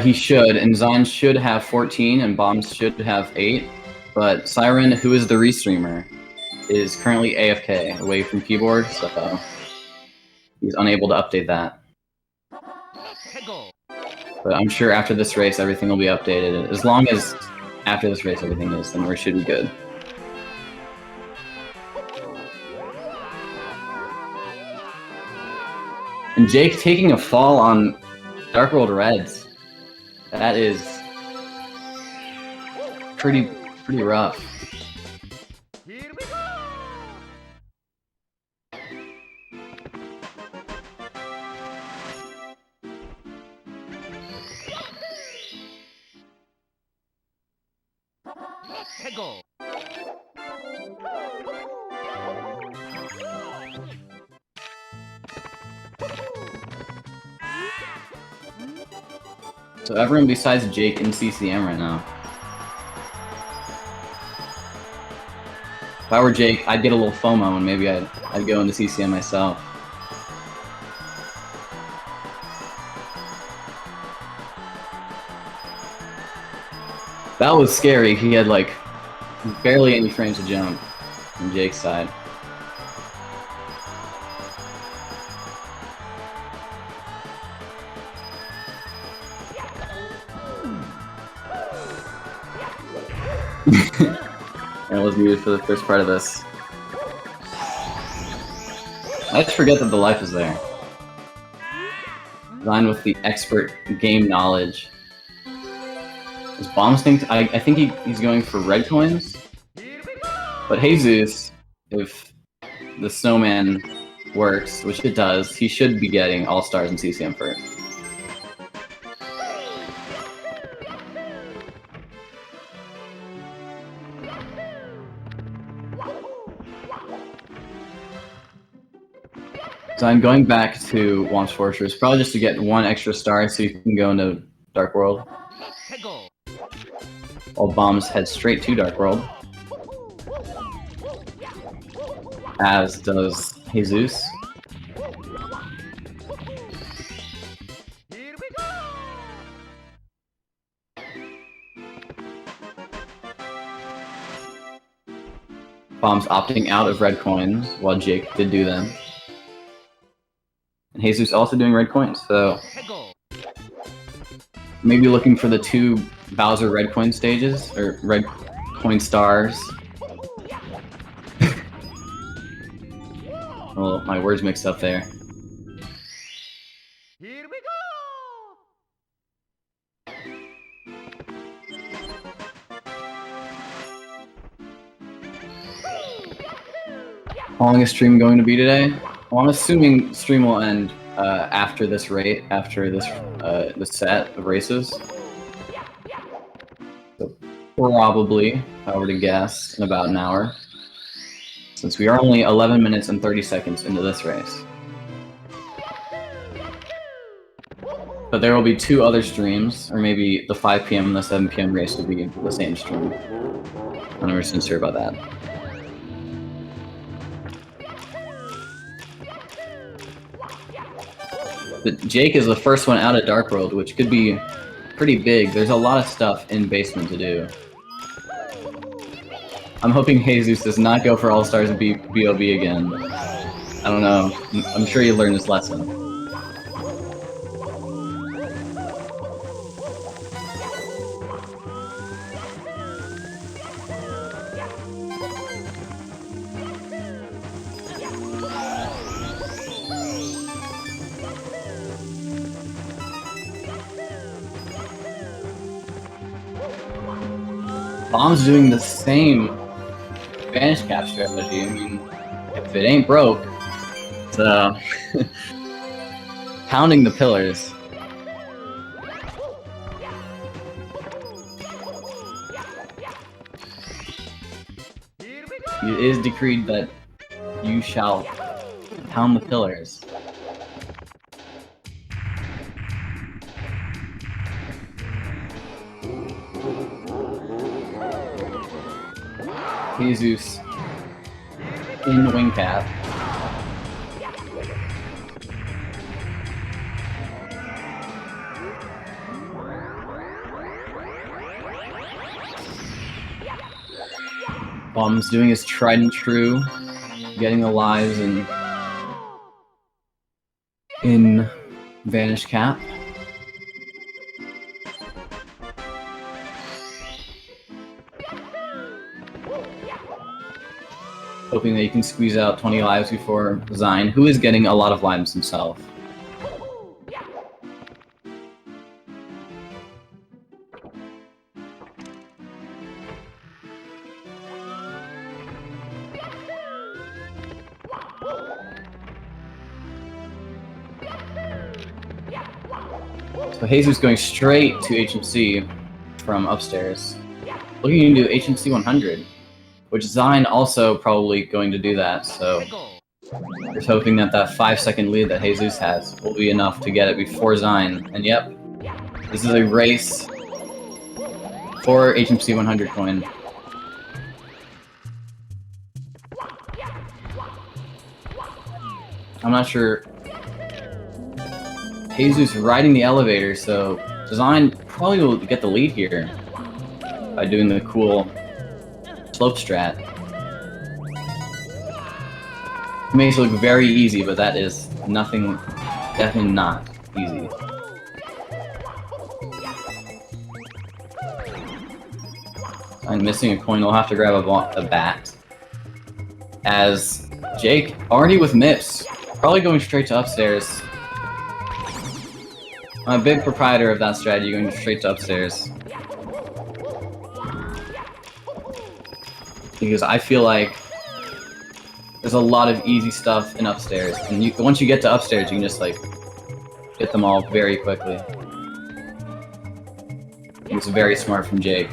He should, and Xein should have 14, and Bombs should have 8. But Siren, who is the restreamer, is currently AFK, away from keyboard, so he's unable to update that. But I'm sure after this race, everything will be updated. As long as after this race everything is, then we should be good. And Jake taking a fall on Dark World Reds. That is pretty rough. So everyone besides Jake in CCM right now. If I were Jake, I'd get a little FOMO and maybe I'd go into CCM myself. That was scary. He had like barely any frames to jump from Jake's side. I was muted for the first part of this. I just forget that the life is there. Xein with the expert game knowledge. Is Bombs think? I think he's going for red coins. But Heyzeus, if the snowman works, which it does, he should be getting all stars in CCM first. So I'm going back to Womp's Fortress, probably just to get one extra star so you can go into Dark World. While Bombs head straight to Dark World. As does Heyzeus. Bombs opting out of red coins, while Jake did do them. And Heyzeus also doing red coins, so maybe looking for the 2 Bowser red coin stages, or red coin stars. Well, my words mixed up there. Here we How long is stream going to be today? Well, I'm assuming stream will end after this this set of races. So probably, if I were to guess, in about an hour. Since we are only 11 minutes and 30 seconds into this race. But there will be 2 other streams, or maybe the 5 PM and the 7 PM race will be the same stream. I'm not sincere about that. But Jake is the first one out of Dark World, which could be pretty big. There's a lot of stuff in Basement to do. I'm hoping Heyzeus does not go for All-Stars and BOB again. I don't know. I'm sure you learned this lesson. Bomb's doing the same Vanish Cap strategy. I mean, if it ain't broke, it's pounding the pillars. It is decreed that you shall pound the pillars. Heyzeus in wing cap. Bomb's doing his tried and true, getting the lives in Vanish Cap. Hoping that he can squeeze out 20 lives before Xein, who is getting a lot of lives himself. So Heyzeus going straight to HMC from upstairs. Looking into HMC 100. Which Xein also probably going to do that, so just hoping that that 5-second lead that Heyzeus has will be enough to get it before Xein. And yep, this is a race for HMC 100 coin. I'm not sure. Heyzeus riding the elevator, so Xein probably will get the lead here by doing the cool slope strat. It makes it look very easy, but that is nothing, definitely not easy. I'm missing a coin, we'll have to grab a bat. As Jake, already with MIPS, probably going straight to upstairs. I'm a big proprietor of that strategy, going straight to upstairs. Because I feel like there's a lot of easy stuff in upstairs, and once you get to upstairs, you can just like get them all very quickly. It's very smart from Jake.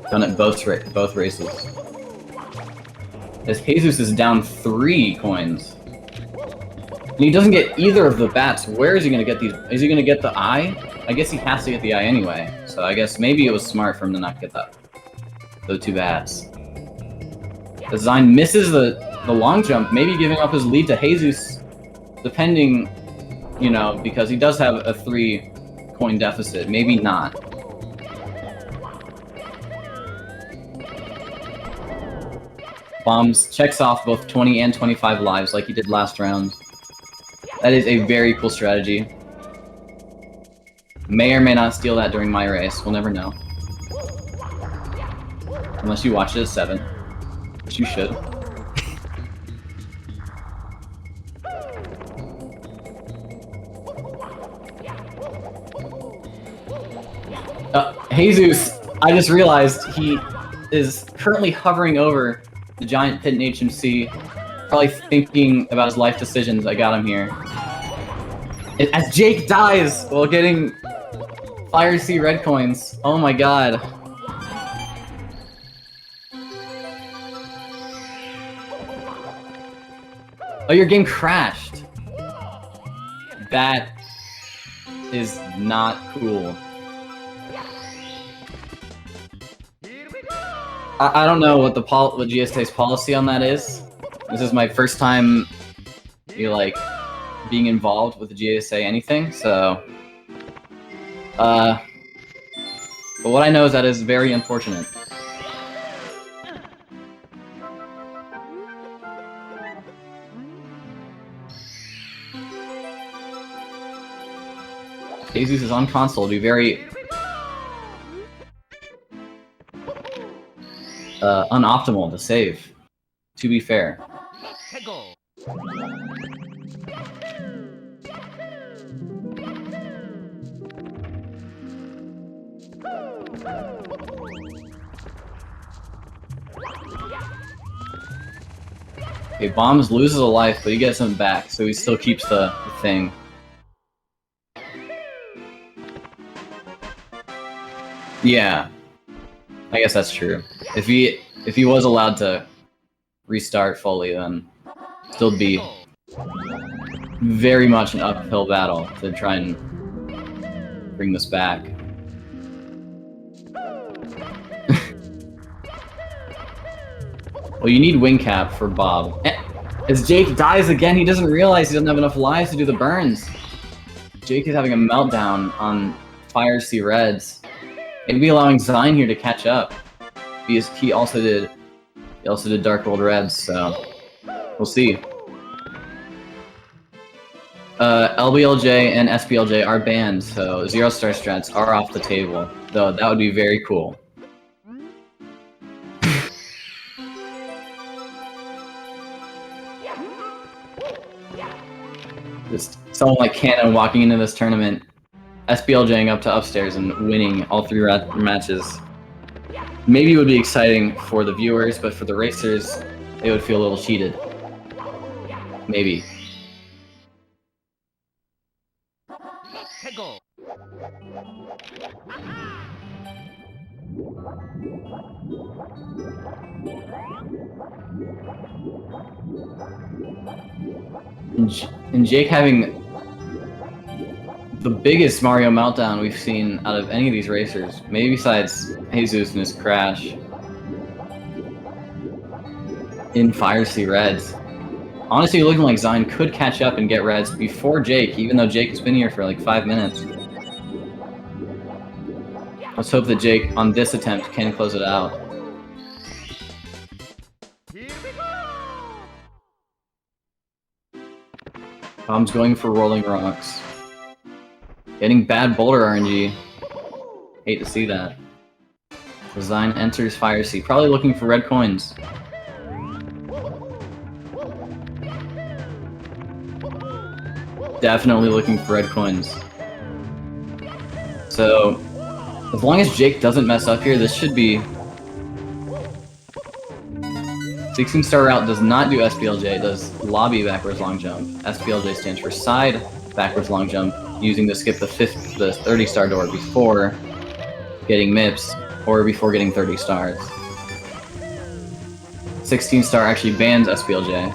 Done it both races. As Heyzeus is down 3 coins, and he doesn't get either of the bats. Where is he gonna get these? Is he gonna get the eye? I guess he has to get the eye anyway. So I guess maybe it was smart for him to not get that. Those 2 bats. The Xein misses the long jump, maybe giving up his lead to Heyzeus, depending, you know, because he does have a 3 coin deficit. Maybe not. Bombs checks off both 20 and 25 lives like he did last round. That is a very cool strategy. May or may not steal that during my race. We'll never know. Unless you watch it at 7, which you should. Heyzeus, I just realized he is currently hovering over the giant pit in HMC, probably thinking about his life decisions. I got him here. As Jake dies while getting Fire Sea red coins. Oh my god. Oh, your game crashed. That is not cool. I don't know what what GSA's policy on that is. This is my first time, being involved with the GSA anything, so... but what I know is that is very unfortunate. Heyzeus is on console, be very... unoptimal to save, to be fair. Okay, Bombs loses a life, but he gets him back, so he still keeps the thing. Yeah, I guess that's true. If he was allowed to restart fully, then still be very much an uphill battle to try and bring this back. Well, you need wing cap for Bob. As Jake dies again, he doesn't realize he doesn't have enough lives to do the burns. Jake is having a meltdown on Fire Sea Reds. Maybe allowing Xein here to catch up, because he also did Dark World Reds, so we'll see. LBLJ and SPLJ are banned, so 0-star strats are off the table, though that would be very cool. Just someone like Cannon walking into this tournament, SPLJing up to upstairs and winning all 3 matches. Maybe it would be exciting for the viewers, but for the racers, they would feel a little cheated. Maybe. And Jake having the biggest Mario meltdown we've seen out of any of these racers, maybe besides Heyzeus and his crash in Fire Sea Reds. Honestly, looking like Xein could catch up and get Reds before Jake, even though Jake has been here for like 5 minutes. Let's hope that Jake, on this attempt, can close it out. Bomb's going for Rolling Rocks. Getting bad boulder RNG. Hate to see that. Xein enters Fire Sea, probably looking for red coins. Definitely looking for red coins. So, as long as Jake doesn't mess up here, this should be... 16-star route does not do SPLJ, it does lobby backwards long jump. SPLJ stands for side backwards long jump, using to skip the 30-star door before getting MIPS, or before getting 30 stars. 16-star actually bans SPLJ.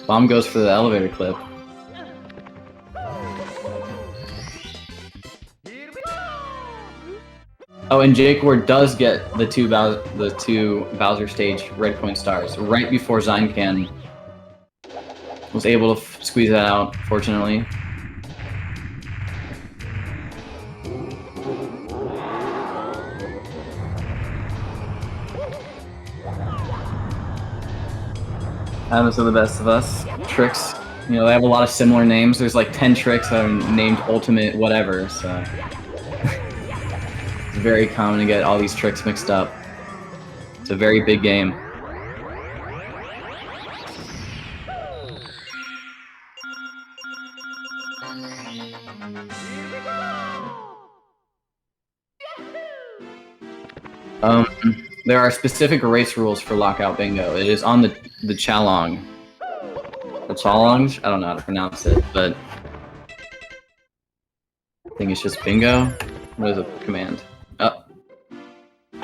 Bomb goes for the elevator clip. Oh, and Jakeward does get the two Bowser stage red coin stars right before Xein was able to squeeze that out, fortunately. Happens to the best of us. Tricks, you know, they have a lot of similar names. There's like 10 tricks that are named Ultimate whatever, so... It's very common to get all these tricks mixed up. It's a very big game. There are specific race rules for Lockout Bingo. It is on the Chalong. The Chalongs? I don't know how to pronounce it, but I think it's just bingo. What is the command? Oh.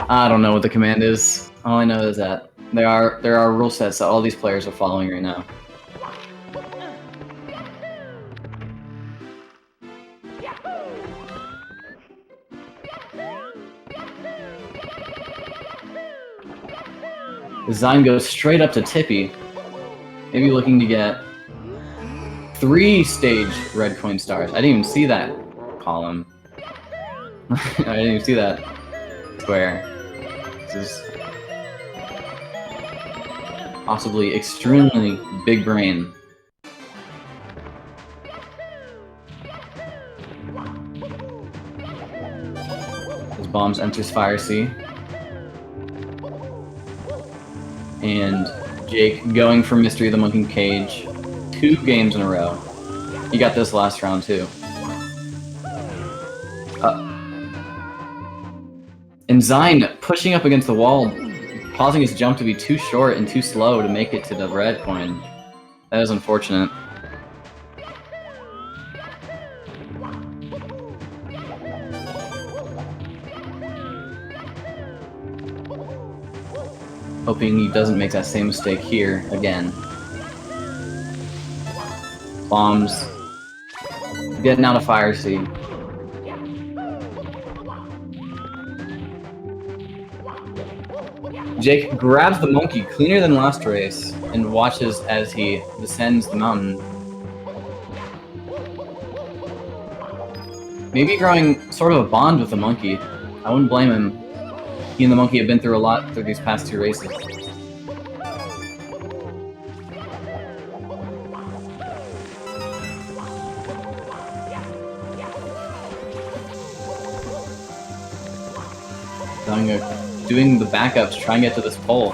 I don't know what the command is. All I know is that there are rule sets that all these players are following right now. Xein goes straight up to Tippy, maybe looking to get 3 stage red coin stars. I didn't even see that column. I didn't even see that square. This is possibly extremely big brain. As Bombs enters Fire Sea. And Jake going for Mystery of the Monkey Cage 2 games in a row. He got this last round too. And Xein pushing up against the wall, causing his jump to be too short and too slow to make it to the red coin. That is unfortunate. Hoping he doesn't make that same mistake here again. Bombs. Getting out of Fire Sea. Jake grabs the monkey cleaner than last race and watches as he descends the mountain. Maybe growing sort of a bond with the monkey. I wouldn't blame him. He and the monkey have been through a lot through these past 2 races. Doing the backups to try and get to this pole.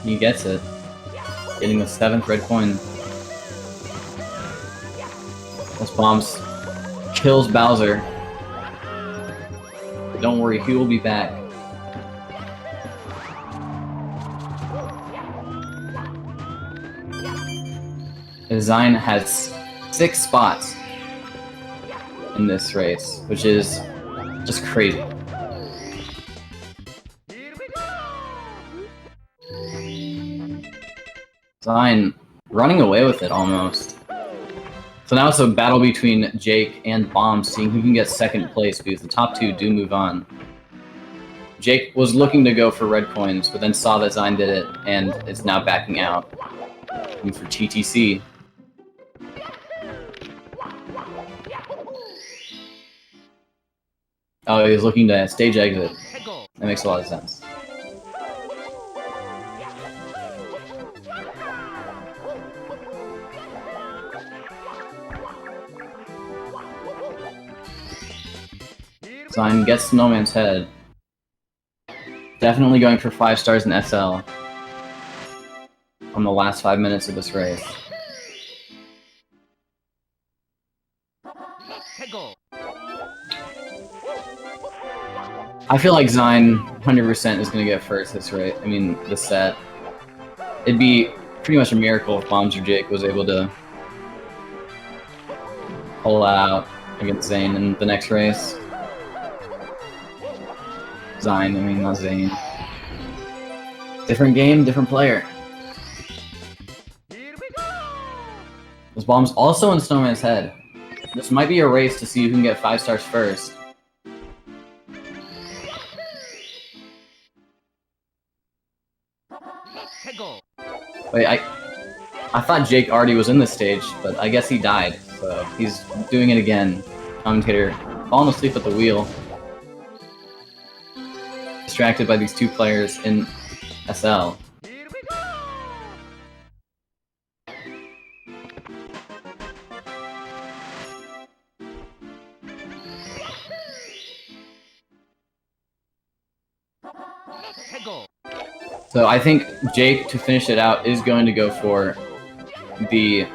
He gets it. Getting the 7th red coin. This Bombs kills Bowser. Don't worry, he will be back. Xein has 6 spots in this race, which is just crazy. Xein running away with it almost. So now it's a battle between Jake and Bombs, seeing who can get 2nd place, because the top 2 do move on. Jake was looking to go for red coins, but then saw that Xein did it, and is now backing out. Looking for TTC. Oh, he was looking to stage exit. That makes a lot of sense. Xein gets Snowman's head. Definitely going for 5 stars in SL on the last 5 minutes of this race. I feel like Xein 100% is going to get first this race. I mean, this set. It'd be pretty much a miracle if Bombs or Jake was able to pull out against Xein in the next race. Xein, I mean, not Xein. Different game, different player. This Bomb's also in Snowman's head. This might be a race to see who can get 5 stars first. Wait, I thought Jake already was in this stage, but I guess he died, so he's doing it again. Commentator falling asleep at the wheel. Distracted by these 2 players in SL. So I think Jake, to finish it out, is going to go for the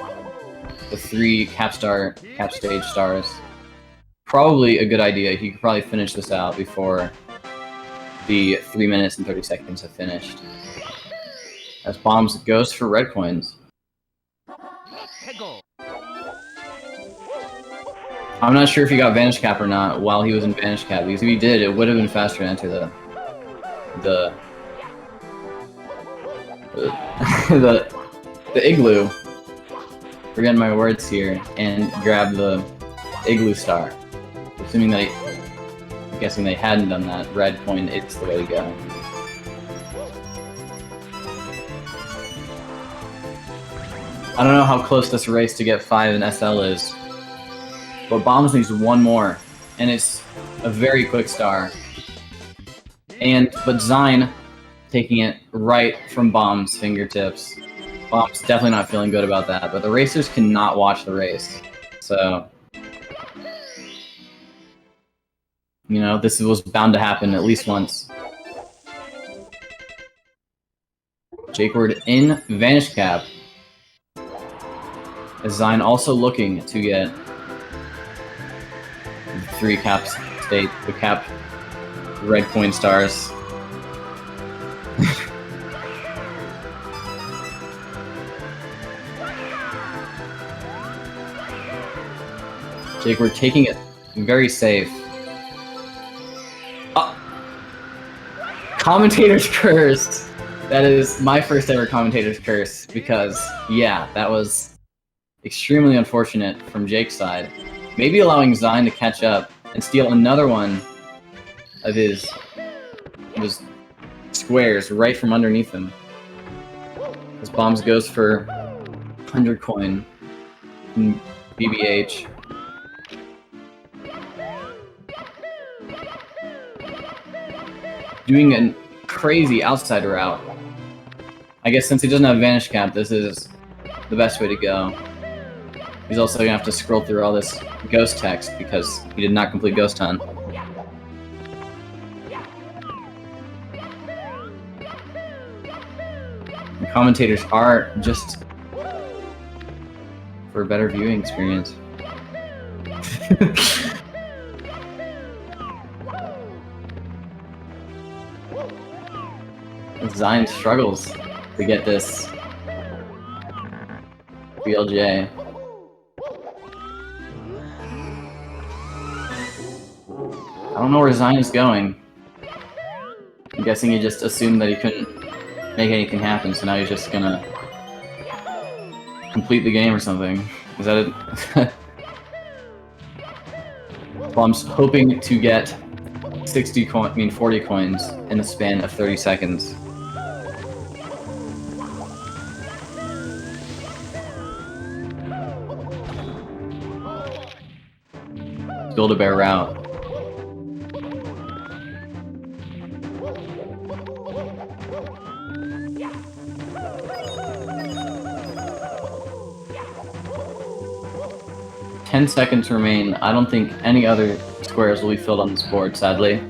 the 3 cap stage stars. Probably a good idea. He could probably finish this out before the 3 minutes and 30 seconds have finished. As Bombs goes for red coins. I'm not sure if he got Vanish Cap or not while he was in Vanish Cap, because if he did, it would have been faster to enter the igloo. Forgetting my words here, and grab the igloo star. Assuming that I'm guessing they hadn't done that, red coin, it's the way to go. I don't know how close this race to get 5 in SL is, but Bombs needs 1 more, and it's a very quick star. But Xein taking it right from Bombs' fingertips. Bombs definitely not feeling good about that, but the racers cannot watch the race, so you know, this was bound to happen at least once. Jakeward in Vanish Cap. As Xein also looking to get 3 caps state, the cap red coin stars. Jakeward taking it very safe. Commentator's curse. That is my first ever commentator's curse because, yeah, that was extremely unfortunate from Jake's side. Maybe allowing Xein to catch up and steal another one of his squares right from underneath him. As Bombs goes for 100 coin in BBH. Doing a crazy outside route. I guess since he doesn't have Vanish Cap, this is the best way to go. He's also gonna have to scroll through all this ghost text because he did not complete Ghost Hunt. The commentators are just for a better viewing experience. Xein struggles to get this BLJ. I don't know where Xein is going. I'm guessing he just assumed that he couldn't make anything happen, so now he's just gonna complete the game or something. Is that it? Bombs hoping to get 40 coins in the span of 30 seconds. Build-A-Bear route. Ten seconds remain. I don't think any other squares will be filled on this board, sadly.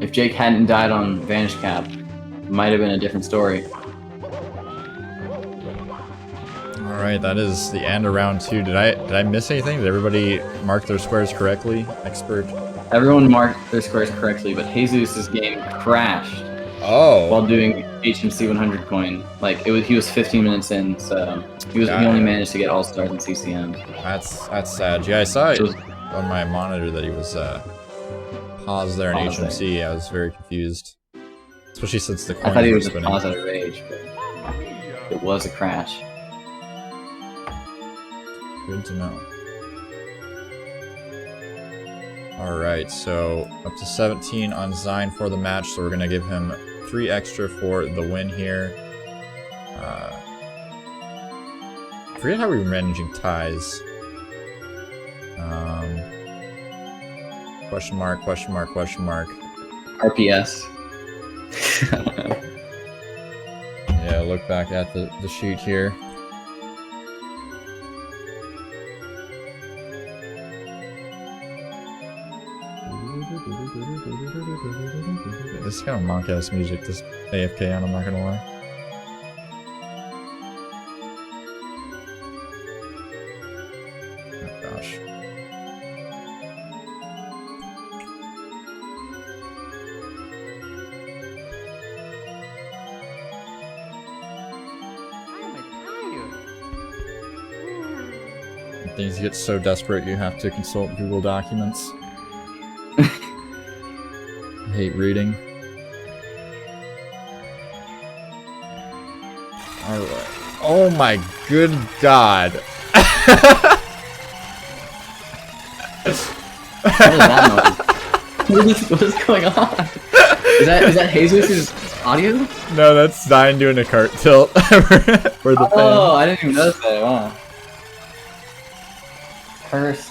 If Jake hadn't died on Vanish Cap, it might have been a different story. Alright, that is the end of round 2. Did I miss anything? Did everybody mark their squares correctly? Expert. Everyone marked their squares correctly, but Heyzeus' game crashed while doing HMC 100 coin. Like he was 15 minutes in, so he only managed to get all stars in CCM. That's sad. Yeah, I saw it on my monitor that he was paused there in HMC. I was very confused, especially since the coins I thought he were was just spinning. paused out of rage, but it was a crash. Good to know. Alright, so up to 17 on Xein for the match, so we're going to give him 3 extra for the win here. I forget how we were managing ties. Question mark, question mark, question mark. RPS. Yeah, look back at the sheet here. This is kind of monk-ass music, this AFK on, I'm not gonna lie. gosh. Things get so desperate you have to consult Google Documents. I hate reading. Alright. Oh my good god. What is that noise? What is going on? Is that Heyzeus' audio? No, that's Xein doing a cart tilt for the Oh, I didn't even notice that. Wow. Cursed.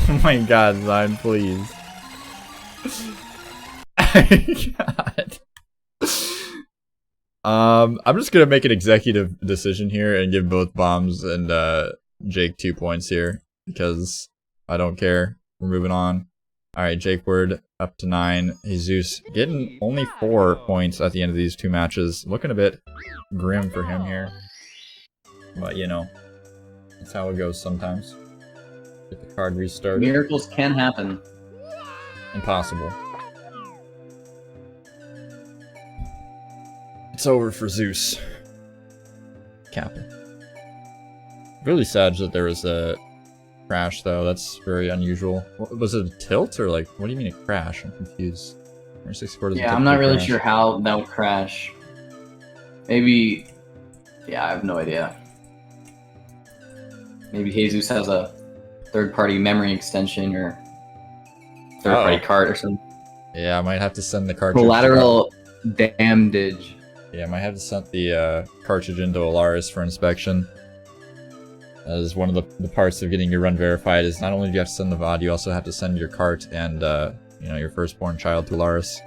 Oh my god, Xein, please. God. I'm just gonna make an executive decision here and give both Bombs and Jake 2 points here because I don't care. We're moving on. Alright, Jakeward up to 9. Heyzeus getting only 4 points at the end of these 2 matches. Looking a bit grim for him here. But you know, that's how it goes sometimes. Get the card restarted. Miracles can happen. Impossible. It's over for Zeus. Kappa. Really sad that there was a crash though, that's very unusual. Was it a tilt or like, what do you mean a crash? I'm confused. 64 doesn't Yeah, I'm not really crash. sure how that would crash. Maybe, yeah, I have no idea. Maybe Heyzeus has a third-party memory extension or third-party cart or something. Yeah, I might have to send the cartridge. Collateral damage. Yeah, I might have to send the cartridge into Alaris for inspection. As one of the parts of getting your run verified is not only do you have to send the VOD, you also have to send your cart and you know, your firstborn child to Alaris.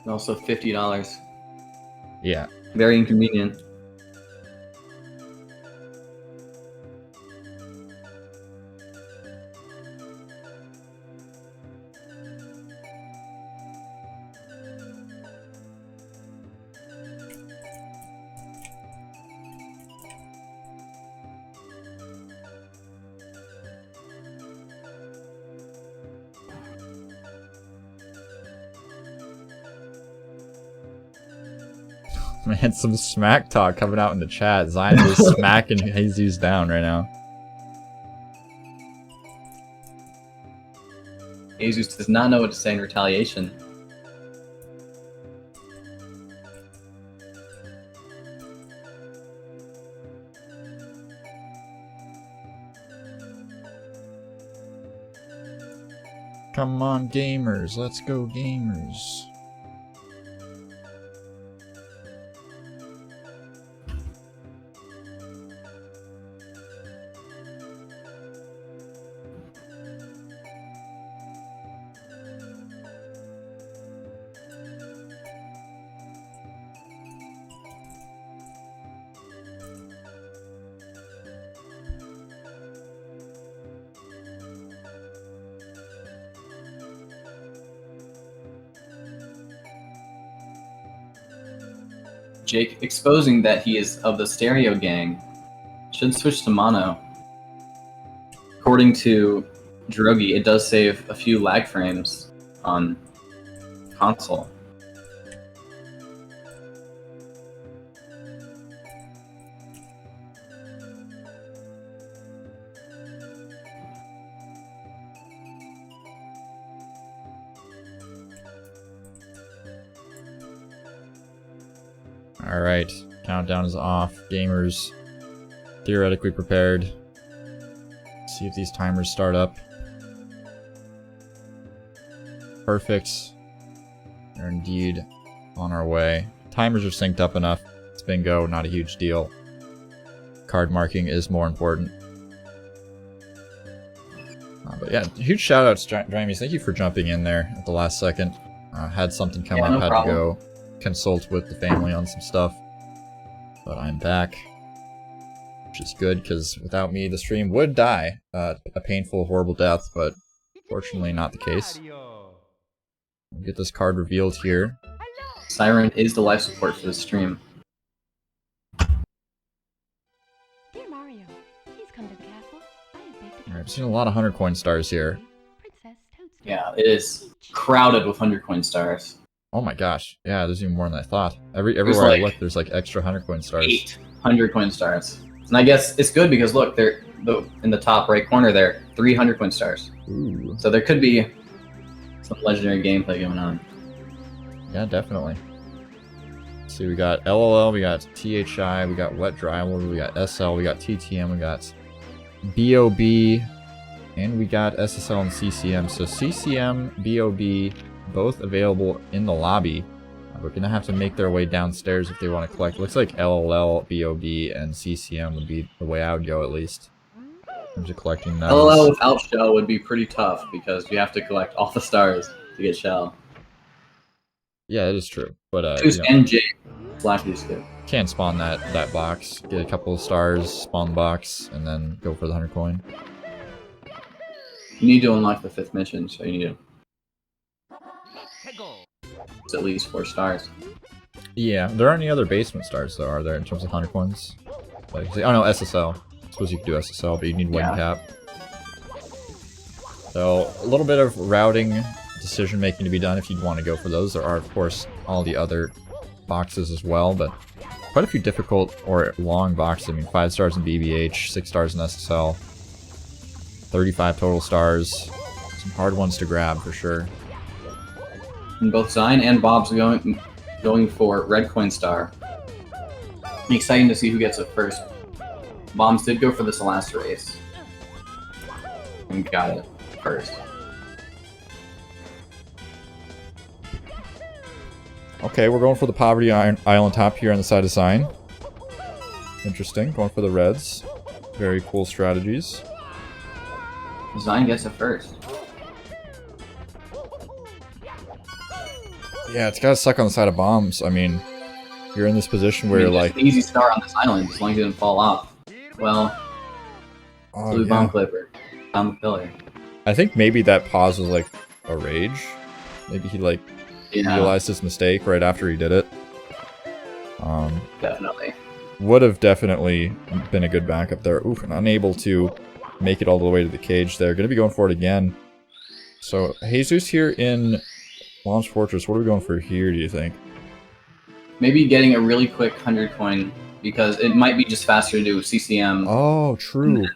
And also $50. Yeah. Very inconvenient. Man, some smack talk coming out in the chat. Xein is smacking Heyzeus down right now. Heyzeus does not know what to say in retaliation. Come on, gamers. Let's go, gamers. Jake exposing that he is of the stereo gang. Should switch to mono. According to Drogi, it does save a few lag frames on console. Alright, countdown is off. Gamers, theoretically prepared. See if these timers start up. Perfect. They're indeed on our way. Timers are synced up enough. It's bingo, not a huge deal. Card marking is more important. But yeah, huge shout outs, Jamies. Thank you for jumping in there at the last second. Had something come up, no had problem. to go consult with the family on some stuff. But I'm back. Which is good, because without me, the stream would die. A painful, horrible death, but Fortunately, not the case. We'll get this card revealed here. Siren is the life support for the stream. Dear Mario, please come to the castle. I have baked a Alright, I've seen a lot of 100 coin stars here. Princess Toadstool. Yeah, it is crowded with 100 coin stars. Oh my gosh. Yeah, there's even more than I thought. Everywhere I look, there's like extra 100 coin stars. 800 coin stars. And I guess it's good because look, they're in the top right corner there, 300 coin stars. Ooh. So there could be some legendary gameplay going on. Yeah, definitely. Let's see, we got LLL, we got THI, we got Wet Drywall, we got SL, we got TTM, we got BOB, and we got SSL and CCM. So CCM, BOB, both available in the lobby. We're going to have to make their way downstairs if they want to collect. Looks like LLL, BOB, and CCM would be the way I would go, at least. In terms of collecting those. LOL without Shell would be pretty tough because you have to collect all the stars to get Shell. Yeah, it is true. But, Choose NJ / these two. Can't spawn that box. Get a couple of stars, spawn the box, and then go for the 100 coin. You need to unlock the 5th mission, so you need to... It's at least 4 stars. Yeah, there aren't any other basement stars, though, are there, in terms of 100 coins? Like, oh no, SSL. I suppose you could do SSL, but you need wing cap. So, a little bit of routing decision making to be done if you'd want to go for those. There are, of course, all the other boxes as well, but quite a few difficult or long boxes. I mean, 5 stars in BBH, 6 stars in SSL, 35 total stars. Some hard ones to grab for sure. And both Xein and Bob's going for red coin star. Exciting to see who gets it first. Bombs did go for this last race. And got it first. Okay, we're going for the Poverty Island top here on the side of Xein. Interesting, going for the reds. Very cool strategies. Xein gets it first. Yeah, it's gotta suck on the side of bombs. I mean, you're in this position where you're like... an easy star on this island, as long as it didn't fall off. Well, blue bomb clipper. On the pillar. I think maybe that pause was like a rage. Maybe he like realized his mistake right after he did it. Definitely. Would have definitely been a good backup there. Oof, and unable to make it all the way to the cage there. Gonna be going for it again. So, Heyzeus here in Launch Fortress. What are we going for here, do you think? Maybe getting a really quick 100 coin, because it might be just faster to do CCM. Oh, true.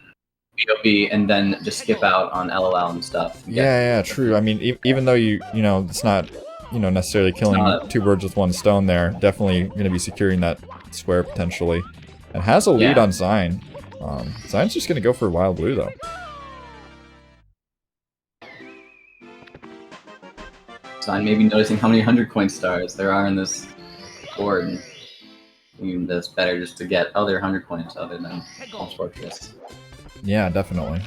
BOB, and then just skip out on LOL and stuff. Yeah, true. I mean, even though you know, it's not, you know, necessarily killing 2 birds with 1 stone there, definitely going to be securing that square potentially. And has a lead on Xein. Xein's just going to go for Wild Blue, though. Xein maybe noticing how many 100 coin stars there are in this board, and thinking that's better just to get other 100 coins other than Launch Fortress. Yeah, definitely.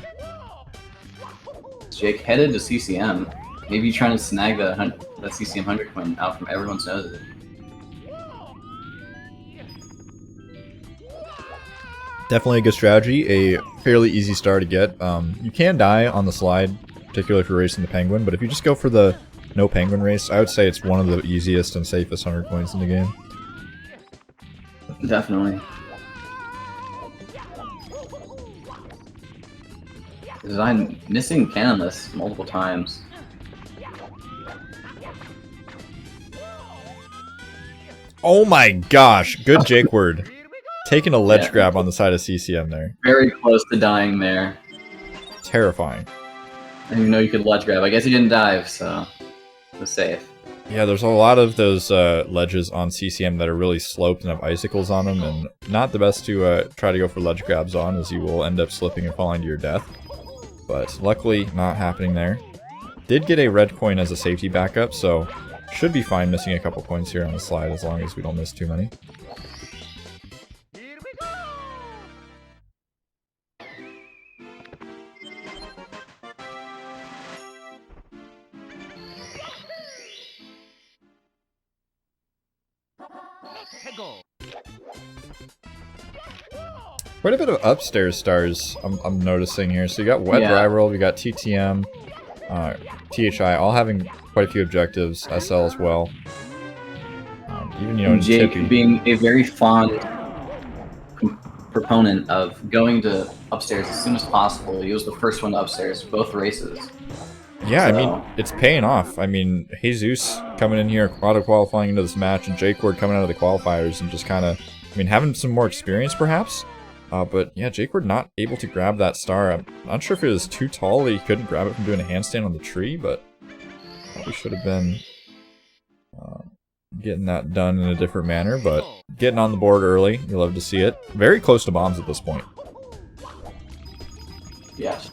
Jake headed to CCM. Maybe trying to snag that CCM 100 coin out from everyone's noses. Definitely a good strategy. A fairly easy star to get. You can die on the slide, particularly if you're racing the penguin, but if you just go for the no penguin race, I would say it's one of the easiest and safest 100 coins in the game. Definitely. I'm missing Cannonless multiple times. Oh my gosh, good Jakeward. Taking a ledge grab on the side of CCM there. Very close to dying there. Terrifying. I didn't even know you could ledge grab. I guess he didn't dive, so it was safe. Yeah, there's a lot of those ledges on CCM that are really sloped and have icicles on them, and not the best to try to go for ledge grabs on, as you will end up slipping and falling to your death. But luckily, not happening there. Did get a red coin as a safety backup, so should be fine missing a couple coins here on the slide as long as we don't miss too many. Quite a bit of upstairs stars I'm noticing here. So you got Wet Dry Roll, we got TTM, THI, all having quite a few objectives. SL as well. Even, you know, Jake Tippy. being a very fond proponent of going to upstairs as soon as possible. He was the first one to upstairs, both races. Yeah, So... I mean, it's paying off. I mean, Heyzeus coming in here, auto-qualifying into this match, and GSA coming out of the qualifiers and just kind of, I mean, having some more experience, perhaps? But yeah, GSA not able to grab that star. I'm not sure if it was too tall that he couldn't grab it from doing a handstand on the tree, but probably should have been getting that done in a different manner, but getting on the board early, you love to see it. Very close to bombs at this point. Yes.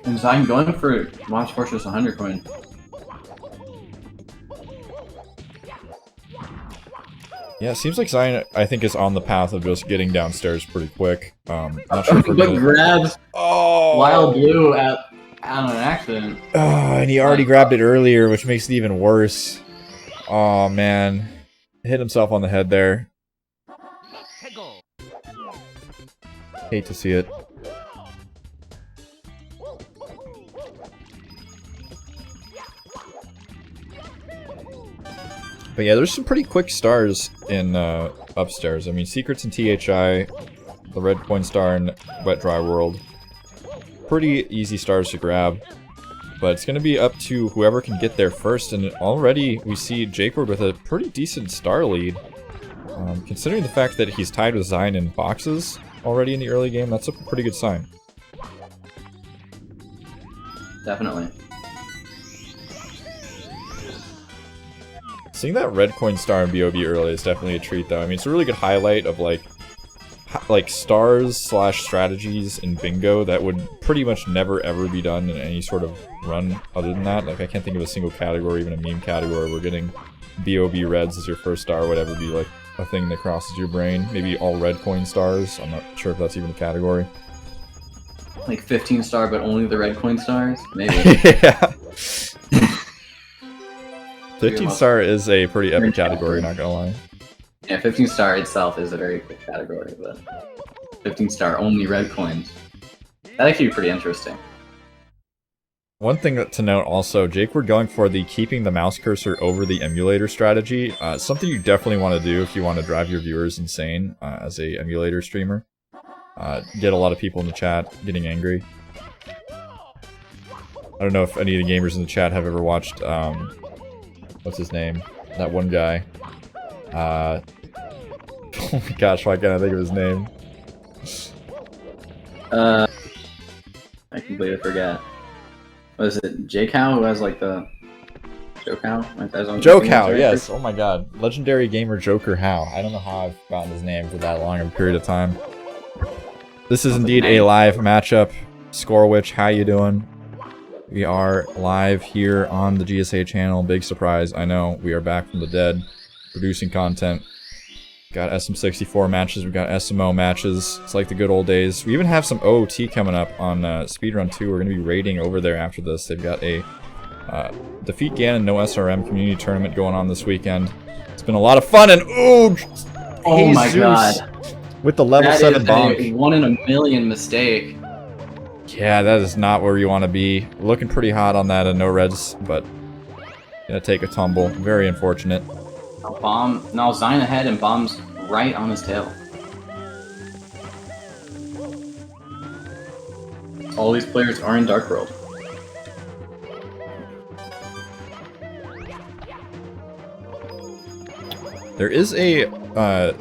And Xein going for Launch Fortress 100 coin. Yeah, it seems like Xein, I think, is on the path of just getting downstairs pretty quick. Not sure if we're But gonna... grabs Oh! Wild Blue at on an accident. Oh, and he already grabbed it earlier, which makes it even worse. Oh, man. Hit himself on the head there. Hate to see it. But yeah, there's some pretty quick stars in upstairs. I mean, Secrets and THI, the Red Coin Star, and Wet Dry World. Pretty easy stars to grab. But it's going to be up to whoever can get there first, and already we see GSA with a pretty decent star lead. Considering the fact that he's tied with Xein in boxes already in the early game, that's a pretty good sign. Definitely. Seeing that red coin star in BOB early is definitely a treat, though. I mean, it's a really good highlight of like stars slash strategies in bingo that would pretty much never ever be done in any sort of run other than that. Like, I can't think of a single category, even a meme category, where getting BOB reds as your first star would ever be like a thing that crosses your brain. Maybe all red coin stars. I'm not sure if that's even a category. Like 15 star, but only the red coin stars? Maybe. Yeah. 15 star is a pretty epic category, not gonna lie. Yeah, 15 star itself is a very good category, but 15 star only red coins. That'd actually be pretty interesting. One thing to note also, Jake, we're going for the keeping the mouse cursor over the emulator strategy. Something you definitely want to do if you want to drive your viewers insane as a emulator streamer. Get a lot of people in the chat getting angry. I don't know if any of the gamers in the chat have ever watched, what's his name? That one guy. Oh my gosh, why can't I think of his name? I completely forget. What is it? J-Cow, who has like the... Joe-Cow? Joe-Cow, yes. Oh my god. Legendary gamer Joker How. I don't know how I've gotten his name for that long of a period of time. This is indeed a live matchup. Scorewitch, how you doing? We are live here on the GSA channel. Big surprise, I know. We are back from the dead, producing content. Got SM64 matches, we've got SMO matches. It's like the good old days. We even have some OOT coming up on Speedrun 2. We're going to be raiding over there after this. They've got a Defeat Ganon No SRM community tournament going on this weekend. It's been a lot of fun, and ooh! Oh my god. With the level 7 bonk. That is a 1 in a million mistake. Yeah, that is not where you want to be. Looking pretty hot on that no reds, but gonna take a tumble. Very unfortunate. Now Xein ahead and Bomb's right on his tail. All these players are in Dark World. There is a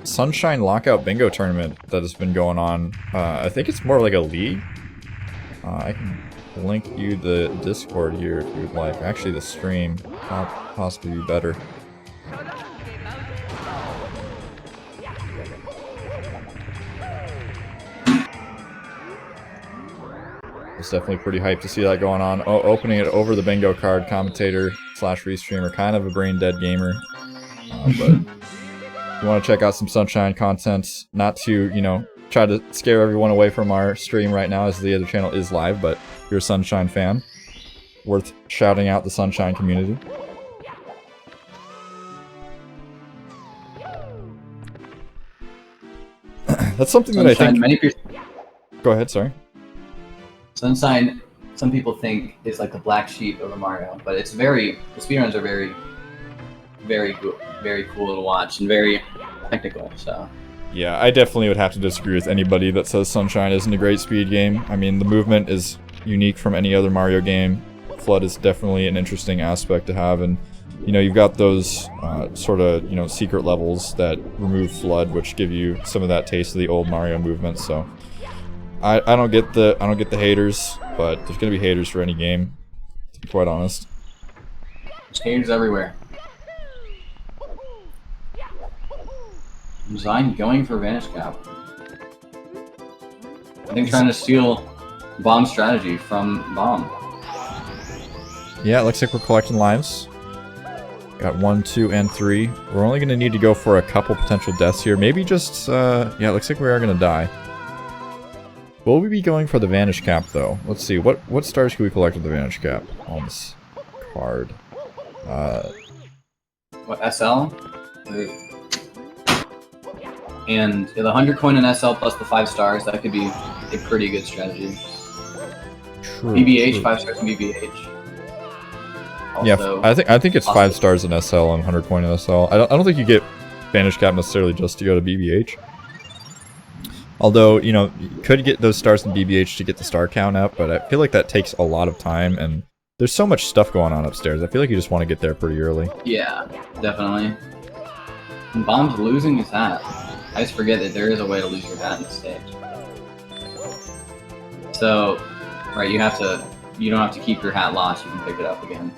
Sunshine Lockout Bingo Tournament that has been going on. I think it's more like a league. I can link you the Discord here if you'd like. Actually, the stream possibly be better. It's definitely pretty hyped to see that going on. Oh, opening it over the bingo card, commentator slash restreamer, kind of a brain dead gamer. But if you want to check out some Sunshine content, not to, you know, try to scare everyone away from our stream right now as the other channel is live, but if you're a Sunshine fan, worth shouting out the Sunshine community. That's something that I think... Many people... Go ahead, sorry. Sunshine some people think is like the black sheep of a Mario, but it's the speedruns are very cool to watch and very technical. So yeah, I definitely would have to disagree with anybody that says Sunshine isn't a great speed game. I mean, the movement is unique from any other Mario game. Flood is definitely an interesting aspect to have, and you know, you've got those sort of, you know, secret levels that remove Flood, which give you some of that taste of the old Mario movement. So I don't get the haters, but there's gonna be haters for any game, to be quite honest. there's haters everywhere. Xein going for Vanish Cap. I think trying to steal Bomb's strategy from Bomb. Yeah, it looks like we're collecting lives. Got 1, 2, and 3. We're only gonna need to go for a couple potential deaths here. Maybe just, yeah, it looks like we are gonna die. Will we be going for the Vanish Cap, though? Let's see, what stars can we collect with the Vanish Cap on this card? What, SL? And the 100 coin in SL plus the 5 stars, that could be a pretty good strategy. True. BBH, True. 5 stars in BBH. Also, yeah, I think it's 5 stars in SL and 100 coin in SL. I don't think you get Vanish Cap necessarily just to go to BBH. Although, you know, you could get those stars in BBH to get the star count up, but I feel like that takes a lot of time, and there's so much stuff going on upstairs. I feel like you just want to get there pretty early. Yeah, definitely. And Bomb's losing his hat. I just forget that there is a way to lose your hat in this stage. So, right, you don't have to keep your hat lost, you can pick it up again.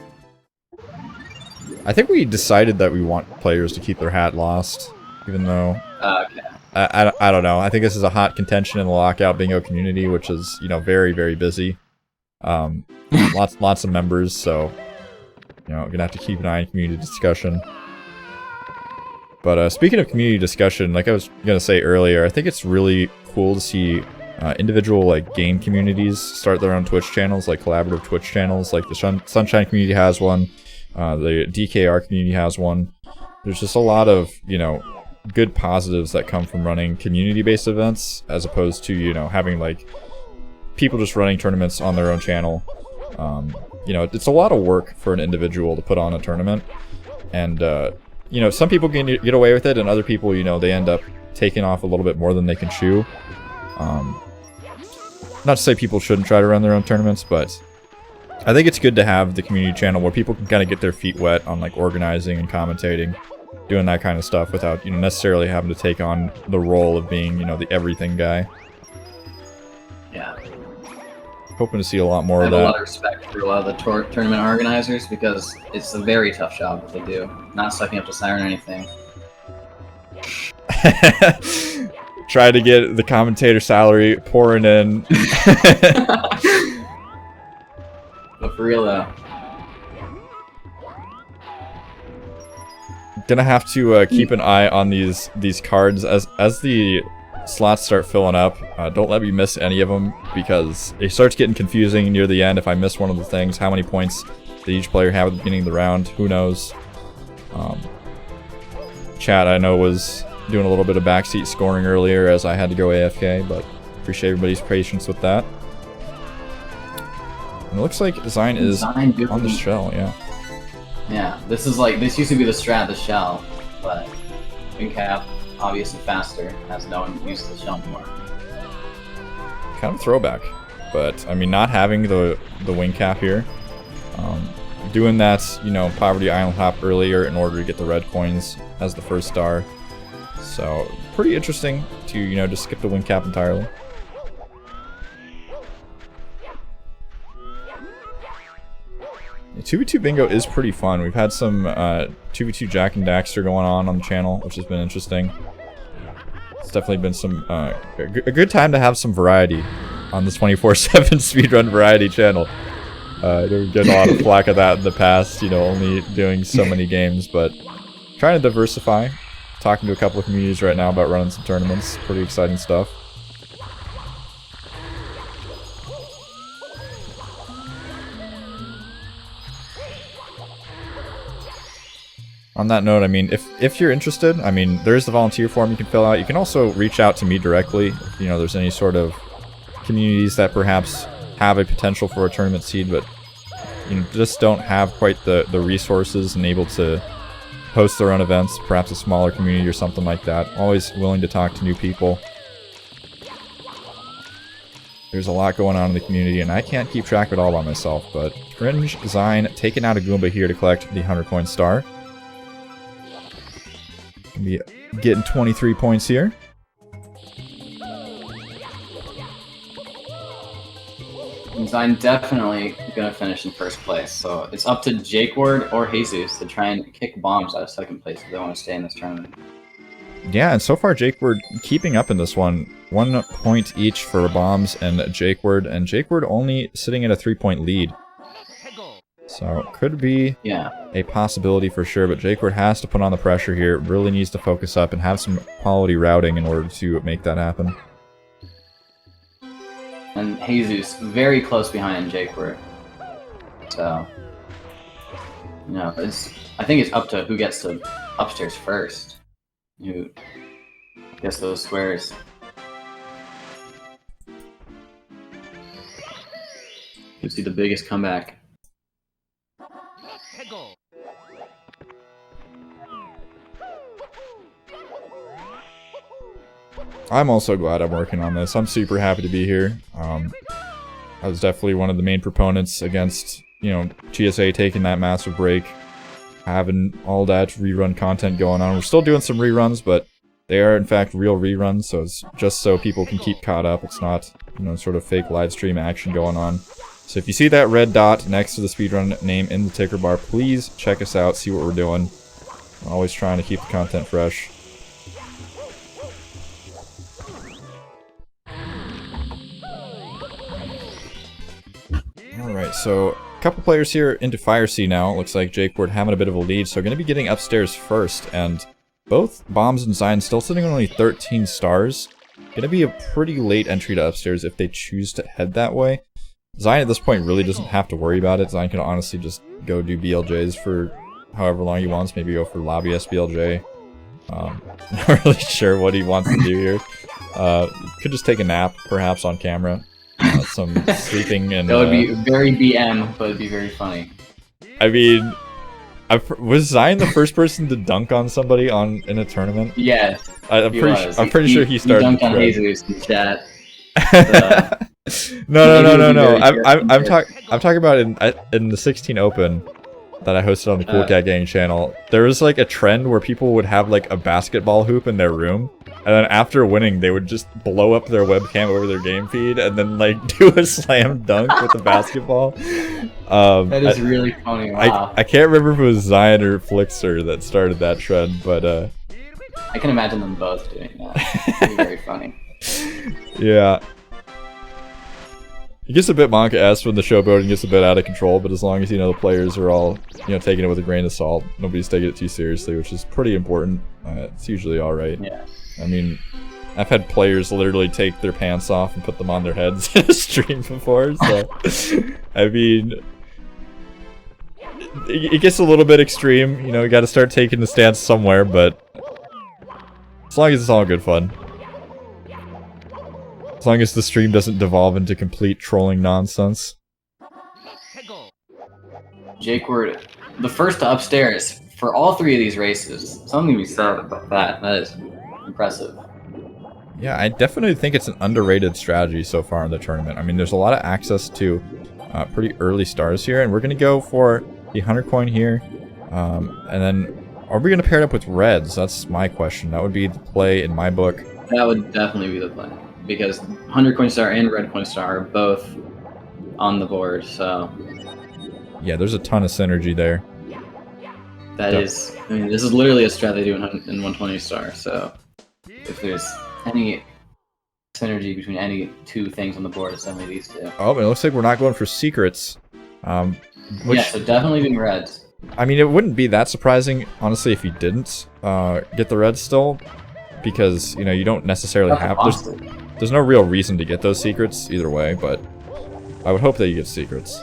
I think we decided that we want players to keep their hat lost, even though... Okay. I don't know. I think this is a hot contention in the Lockout Bingo community, which is, you know, very, very busy. Lots of members, so, you know, gonna have to keep an eye on community discussion. But speaking of community discussion, like I was gonna say earlier, I think it's really cool to see individual like game communities start their own Twitch channels, like collaborative Twitch channels. Like the Sunshine community has one, the DKR community has one. There's just a lot of, you know, good positives that come from running community-based events, as opposed to, you know, having like people just running tournaments on their own channel. You know, it's a lot of work for an individual to put on a tournament, and you know, some people can get away with it, and other people, you know, they end up taking off a little bit more than they can chew. Not to say people shouldn't try to run their own tournaments, but I think it's good to have the community channel where people can kind of get their feet wet on like organizing and commentating, doing that kind of stuff without, you know, necessarily having to take on the role of being, you know, the everything guy. Yeah. Hoping to see a lot more of I that. have a lot of respect for a lot of the tournament organizers, because it's a very tough job that they do. Not sucking up to Siren or anything. Try to get the commentator salary pouring in. But for real though. Gonna have to keep an eye on these cards as the slots start filling up. Don't let me miss any of them, because it starts getting confusing near the end. If I miss one of the things, how many points did each player have at the beginning of the round? Who knows? Chat, I know, was doing a little bit of backseat scoring earlier as I had to go AFK, but appreciate everybody's patience with that. And it looks like Xein is on the shell, yeah. Yeah, this used to be the strat of the shell, but wing cap, obviously faster, has no one used the shell anymore. Kind of throwback, but I mean, not having the wing cap here, doing that, you know, Poverty Island hop earlier in order to get the red coins as the first star. So pretty interesting to, you know, just skip the wing cap entirely. The 2v2 bingo is pretty fun. We've had some 2v2 Jack and Daxter going on the channel, which has been interesting. It's definitely been some a good time to have some variety on this 24/7 speedrun variety channel. We've gotten a lot of flack of that in the past, you know, only doing so many games, but trying to diversify. Talking to a couple of communities right now about running some tournaments. Pretty exciting stuff. On that note, I mean, if you're interested, I mean, there is the volunteer form you can fill out. You can also reach out to me directly if, you know, there's any sort of communities that perhaps have a potential for a tournament seed, but you know, just don't have quite the resources and able to host their own events, perhaps a smaller community or something like that. Always willing to talk to new people. There's a lot going on in the community, and I can't keep track of it all by myself, but Cringe Xein taking out a Goomba here to collect the 100 coin star. Gonna be getting 23 points here. Xein definitely gonna finish in first place, so it's up to Jakeward or Heyzeus to try and kick bombs out of second place if they want to stay in this tournament. Yeah, and so far Jakeward keeping up in this one. 1 point each for Bombs and Jakeward, and Jakeward only sitting at a 3-point lead. So could be a possibility for sure, but Jakeward has to put on the pressure here. Really needs to focus up and have some quality routing in order to make that happen. And Heyzeus very close behind Jakeward. So, you know, I think it's up to who gets to upstairs first. Who gets those squares. You see the biggest comeback. I'm also glad I'm working on this. I'm super happy to be here. I was definitely one of the main proponents against, you know, GSA taking that massive break, having all that rerun content going on. We're still doing some reruns, but they are in fact real reruns, so it's just so people can keep caught up. It's not, you know, sort of fake live stream action going on. So if you see that red dot next to the speedrun name in the ticker bar, please check us out, see what we're doing. I'm always trying to keep the content fresh. Alright, so a couple players here into Fire Sea now. Looks like Jakeward having a bit of a lead, so going to be getting upstairs first. And both Bombs and Xein still sitting on only 13 stars. Going to be a pretty late entry to upstairs if they choose to head that way. Xein at this point really doesn't have to worry about it. Xein can honestly just go do BLJs for however long he wants. Maybe go for lobby SBLJ. Not really sure what he wants to do here. Could just take a nap, perhaps, on camera. Some sleeping and... That would be very BM, but it'd be very funny. I mean... was Xein the first person to dunk on somebody in a tournament? Yes, I'm pretty sure he started. He dunked on Heyzeus in chat. No. I'm talking about in the 16 Open that I hosted on the Cool Cat Gang channel. There was like a trend where people would have like a basketball hoop in their room, and then after winning, they would just blow up their webcam over their game feed and then like do a slam dunk with the basketball. That is really funny. Wow. I can't remember if it was Xein or Flixer that started that trend, but I can imagine them both doing that. It'd be very funny. Yeah. It gets a bit Monka-esque when the showboating gets a bit out of control, but as long as, you know, the players are all, you know, taking it with a grain of salt, nobody's taking it too seriously, which is pretty important. It's usually alright. Yeah. I mean, I've had players literally take their pants off and put them on their heads in a stream before, so... I mean... It gets a little bit extreme, you know, you gotta start taking the stance somewhere, but... as long as it's all good fun. As long as the stream doesn't devolve into complete trolling nonsense. Jakeward, the first to upstairs for all 3 of these races. Something to be said about that. That is impressive. Yeah, I definitely think it's an underrated strategy so far in the tournament. I mean, there's a lot of access to pretty early stars here, and we're going to go for the 100 coin here. And then, are we going to pair it up with reds? That's my question. That would be the play in my book. That would definitely be the play. Because 100 coin star and red coin star are both on the board, so... yeah, there's a ton of synergy there. That is... I mean, this is literally a strat they do in 120 star, so... if there's any synergy between any 2 things on the board, it's definitely these 2. Oh, but it looks like we're not going for secrets. Which, yeah, so definitely being reds. I mean, it wouldn't be that surprising, honestly, if you didn't get the reds still. Because, you know, you don't necessarily have... There's no real reason to get those secrets either way, but I would hope that you get secrets.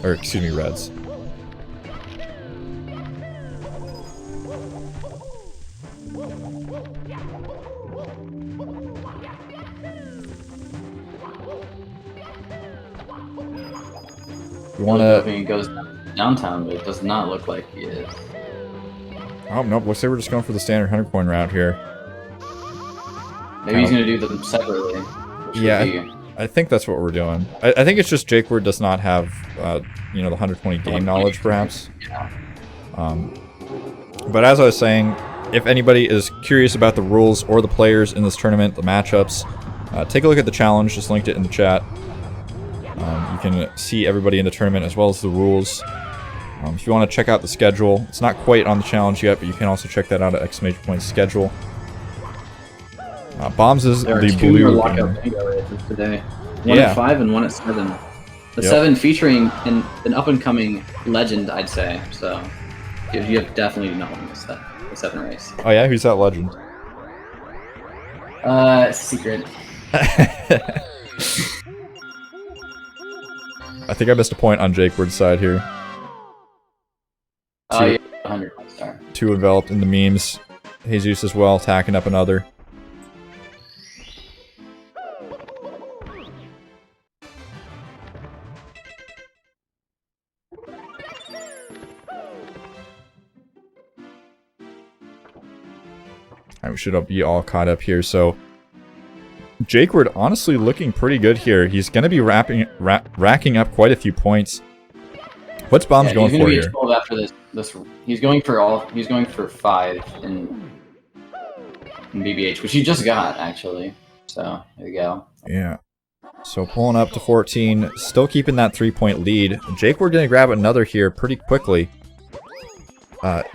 Or, excuse me, reds. You wanna... He goes downtown, but it does not look like he is. Oh, nope. Looks like we're just going for the standard 100 coin route here. Maybe he's gonna do them separately. Yeah, I think that's what we're doing. I think it's just Jakeward does not have, you know, the 120 game knowledge, perhaps. Yeah. But as I was saying, if anybody is curious about the rules or the players in this tournament, the matchups, take a look at the challenge. Just linked it in the chat. You can see everybody in the tournament as well as the rules. If you want to check out the schedule, it's not quite on the challenge yet, but you can also check that out at exclamation point schedule. Bombs is there the are two blue. Lockout bingo races today. One at 5 and one at 7. The 7 featuring an up-and-coming legend, I'd say. So you have definitely not want to miss that. The 7 race. Oh yeah, who's that legend? Secret. I think I missed a point on Jakeward's side here. Oh yeah, 100 star. 2 enveloped in the memes. Heyzeus as well, tacking up another. Alright, we should be all caught up here, so... Jakeward honestly looking pretty good here. He's going to be racking up quite a few points. What's Bombs going for here? He's going to be 12 after this. He's going for 5 in BBH, which he just got, actually. So, there you go. Yeah. So pulling up to 14, still keeping that 3-point lead. Jakeward going to grab another here pretty quickly.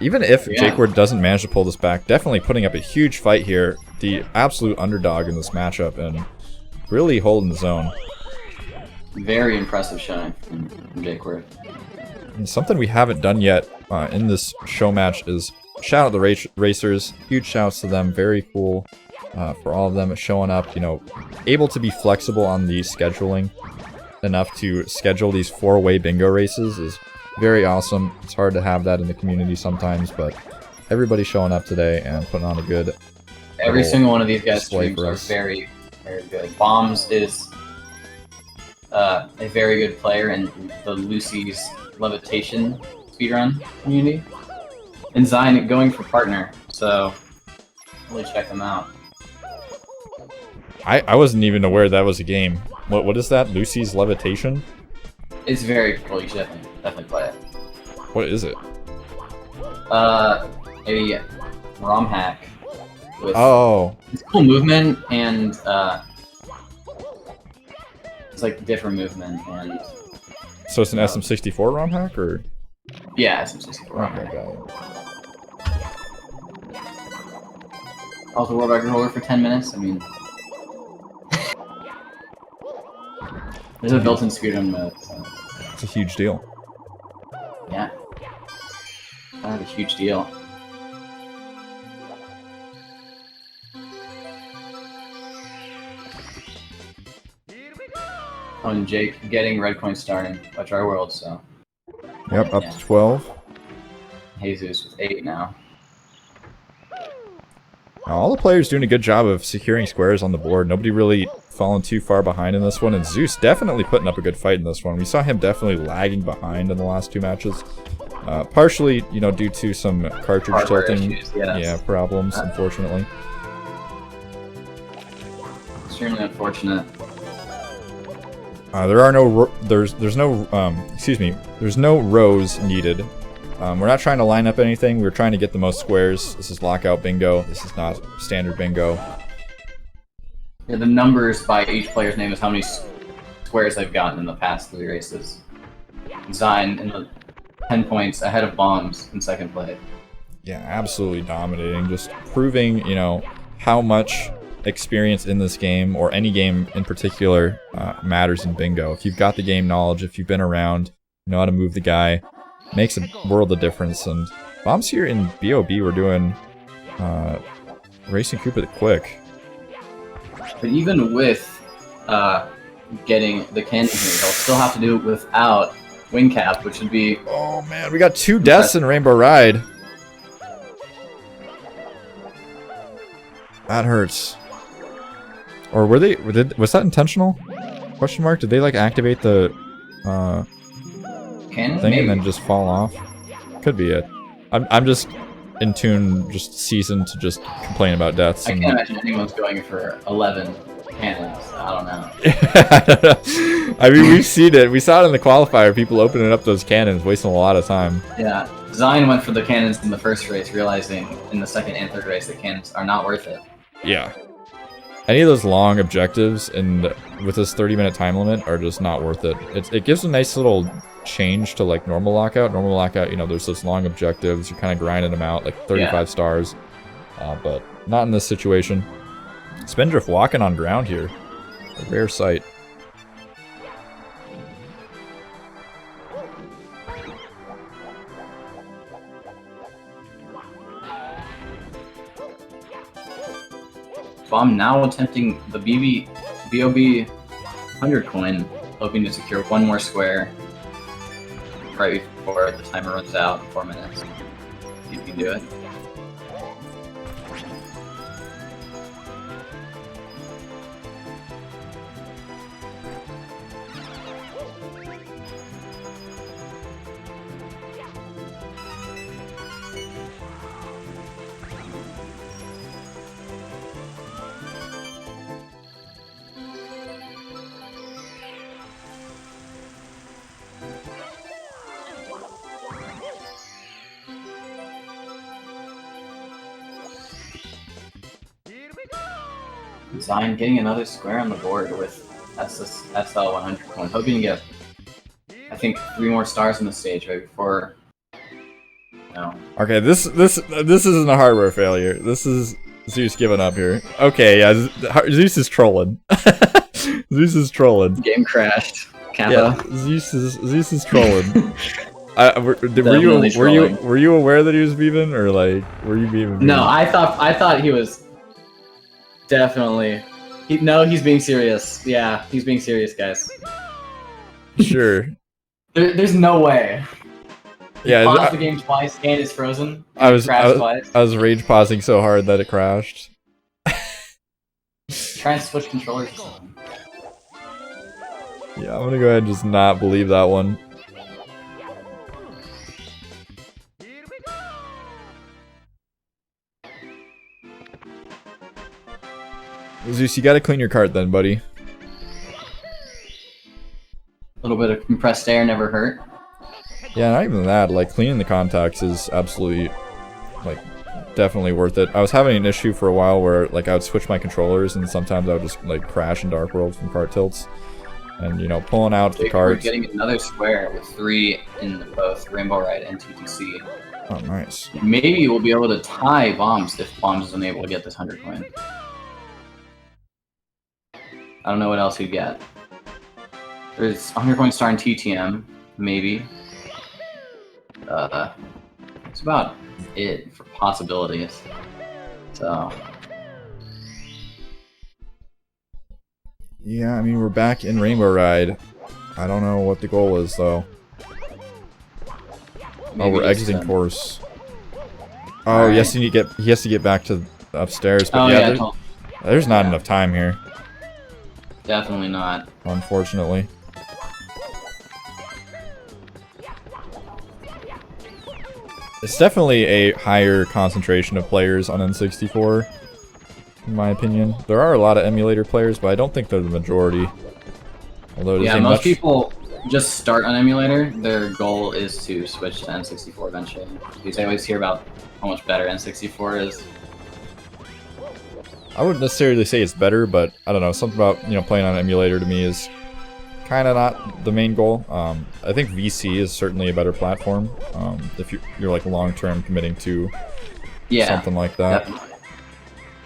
Even if Jakeward doesn't manage to pull this back, definitely putting up a huge fight here. The absolute underdog in this matchup and really holding the zone. Very impressive showing from Jakeward. And something we haven't done yet in this show match is shout out the racers. Huge shouts to them. Very cool for all of them showing up. You know, able to be flexible on the scheduling enough to schedule these 4-way bingo races is very awesome. It's hard to have that in the community sometimes, but everybody showing up today and putting on a good. Every single one of these guys' streams are very, very good. Bombs is a very good player in the Lucy's Levitation speedrun community. And Xein going for partner, so really check them out. I wasn't even aware that was a game. What is that? Lucy's Levitation? It's very cool. You should definitely play it. What is it? A ROM hack with it's cool movement and it's like different movement and. So it's an SM64 ROM hack, or? Yeah, SM64 ROM hack. Also, world record holder for 10 minutes. I mean, there's a built-in speedrun mode. So. It's a huge deal. Yeah, kind of a huge deal. Oh, and Jake getting red coin starting by Try World, so. Yep, up to 12. Heyzeus with 8 now. All the players doing a good job of securing squares on the board. Nobody really falling too far behind in this one, and Zeus definitely putting up a good fight in this one. We saw him definitely lagging behind in the last 2 matches. Partially, you know, due to some cartridge Hardware tilting issues, problems, unfortunately. Extremely unfortunate. There are no there's no rows needed. We're not trying to line up anything. We're trying to get the most squares. This is lockout bingo. This is not standard bingo. Yeah, the numbers by each player's name is how many squares they've gotten in the past 3 races. Xein in the 10 points ahead of Bombs in 2nd place. Yeah, absolutely dominating. Just proving, you know, how much experience in this game, or any game in particular, matters in bingo. If you've got the game knowledge, if you've been around, you know how to move the guy, makes a world of difference. And Bombs here in BOB, we're doing Racing Cooper the Quick. But even with getting the cannon here, they'll still have to do it without wing cap, which would be... Oh man, we got 2 deaths in Rainbow Ride. That hurts. Or was that intentional? Question mark? Did they like activate the Cannon? thing Maybe. and then just fall off. Could be it. I'm just in tune, just seasoned to just complain about deaths. I And... can't imagine anyone's going for 11 cannons. I don't know. I mean, we've seen it. We saw it in the qualifier. People opening up those cannons, wasting a lot of time. Yeah, Xein went for the cannons in the first race, realizing in the second and third race the cannons are not worth it. Yeah. Any of those long objectives and with this 30-minute time limit are just not worth it. It gives a nice little change to like normal Lockout. Normal Lockout, you know, there's those long objectives. You're kind of grinding them out, like 35 stars. But not in this situation. Spindrift walking on ground here. A rare sight. Bomb now attempting the BOB 100 coin, hoping to secure one more square right before the timer runs out in 4 minutes. See if you can do it. Xein getting another square on the board with SL100 coin, hoping to get, I think, 3 more stars on the stage right before. No. Okay, this isn't a hardware failure. This is Zeus giving up here. Okay, yeah, Zeus is trolling. Zeus is trolling. Game crashed. Kappa. Yeah, Zeus is trolling. Were you aware that he was beeping, or like were you beeping? No, I thought he was definitely. He's being serious. Yeah, he's being serious, guys. Sure. There's no way. Yeah, paused the game twice and it's frozen. I was twice. rage pausing so hard that it crashed. Trying to switch controllers. Or something. Yeah, I'm gonna go ahead and just not believe that one. Zeus, you gotta clean your cart then, buddy. A little bit of compressed air never hurt. Yeah, not even that. Like, cleaning the contacts is absolutely, like, definitely worth it. I was having an issue for a while where, like, I would switch my controllers and sometimes I would just, like, crash in Dark World from cart tilts. And, you know, pulling out the carts. We're getting another square with 3 in both Rainbow Ride and TTC. Oh, nice. Maybe we'll be able to tie Bombs if Bombs is unable to get this 100 coin. I don't know what else he'd get. There's 100 coin star in TTM, maybe. It's about it for possibilities. So. Yeah, I mean, we're back in Rainbow Ride. I don't know what the goal is, though. Maybe oh, we're exiting course. Oh, right. Yes, he has to get back to upstairs, but yeah, there's not enough time here. Definitely not. Unfortunately. It's definitely a higher concentration of players on N64, in my opinion. There are a lot of emulator players, but I don't think they're the majority. Although yeah, most people just start on emulator. Their goal is to switch to N64 eventually. Because I always hear about how much better N64 is. I wouldn't necessarily say it's better, but I don't know, something about, you know, playing on emulator to me is kind of not the main goal. I think VC is certainly a better platform if you're like long-term committing to something like that. Definitely.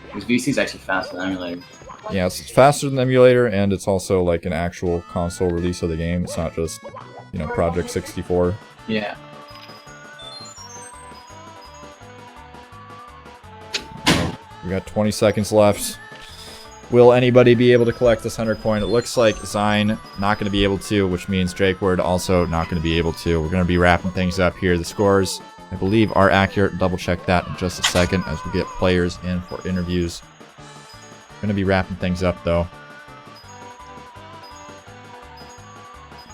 Because VC is actually faster than emulator. Yeah, it's faster than emulator, and it's also like an actual console release of the game. It's not just, you know, Project 64. Yeah. We got 20 seconds left. Will anybody be able to collect this 100 coin? It looks like Xein not going to be able to, which means Jakeward also not going to be able to. We're going to be wrapping things up here. The scores, I believe, are accurate. Double check that in just a second as we get players in for interviews. Going to be wrapping things up, though.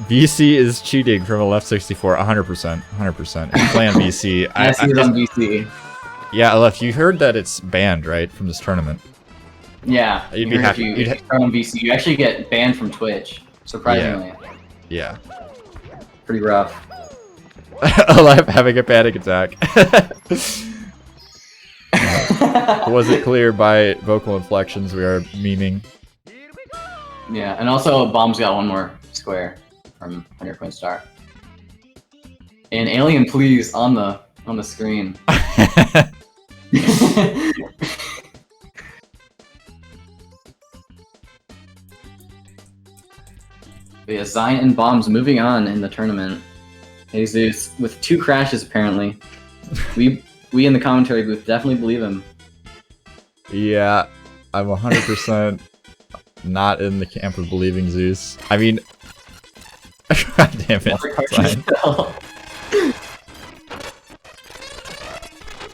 VC is cheating from a left 64, 100%, 100%. If you play on VC, I see it on VC. Yeah, Left, you heard that it's banned, right, from this tournament? Yeah, You'd be happy. If you start on VC, you actually get banned from Twitch. Surprisingly. Yeah. Pretty rough. Left having a panic attack. Was it clear by vocal inflections we are memeing? Yeah, and also Bomb's got one more square from 100 Point Star. And Alien Please on the screen. But yeah, Xein and Bombs moving on in the tournament. Heyzeus with 2 crashes apparently. We in the commentary booth definitely believe him. Yeah, I'm 100% not in the camp of believing Zeus. I mean, God damn it. Xein.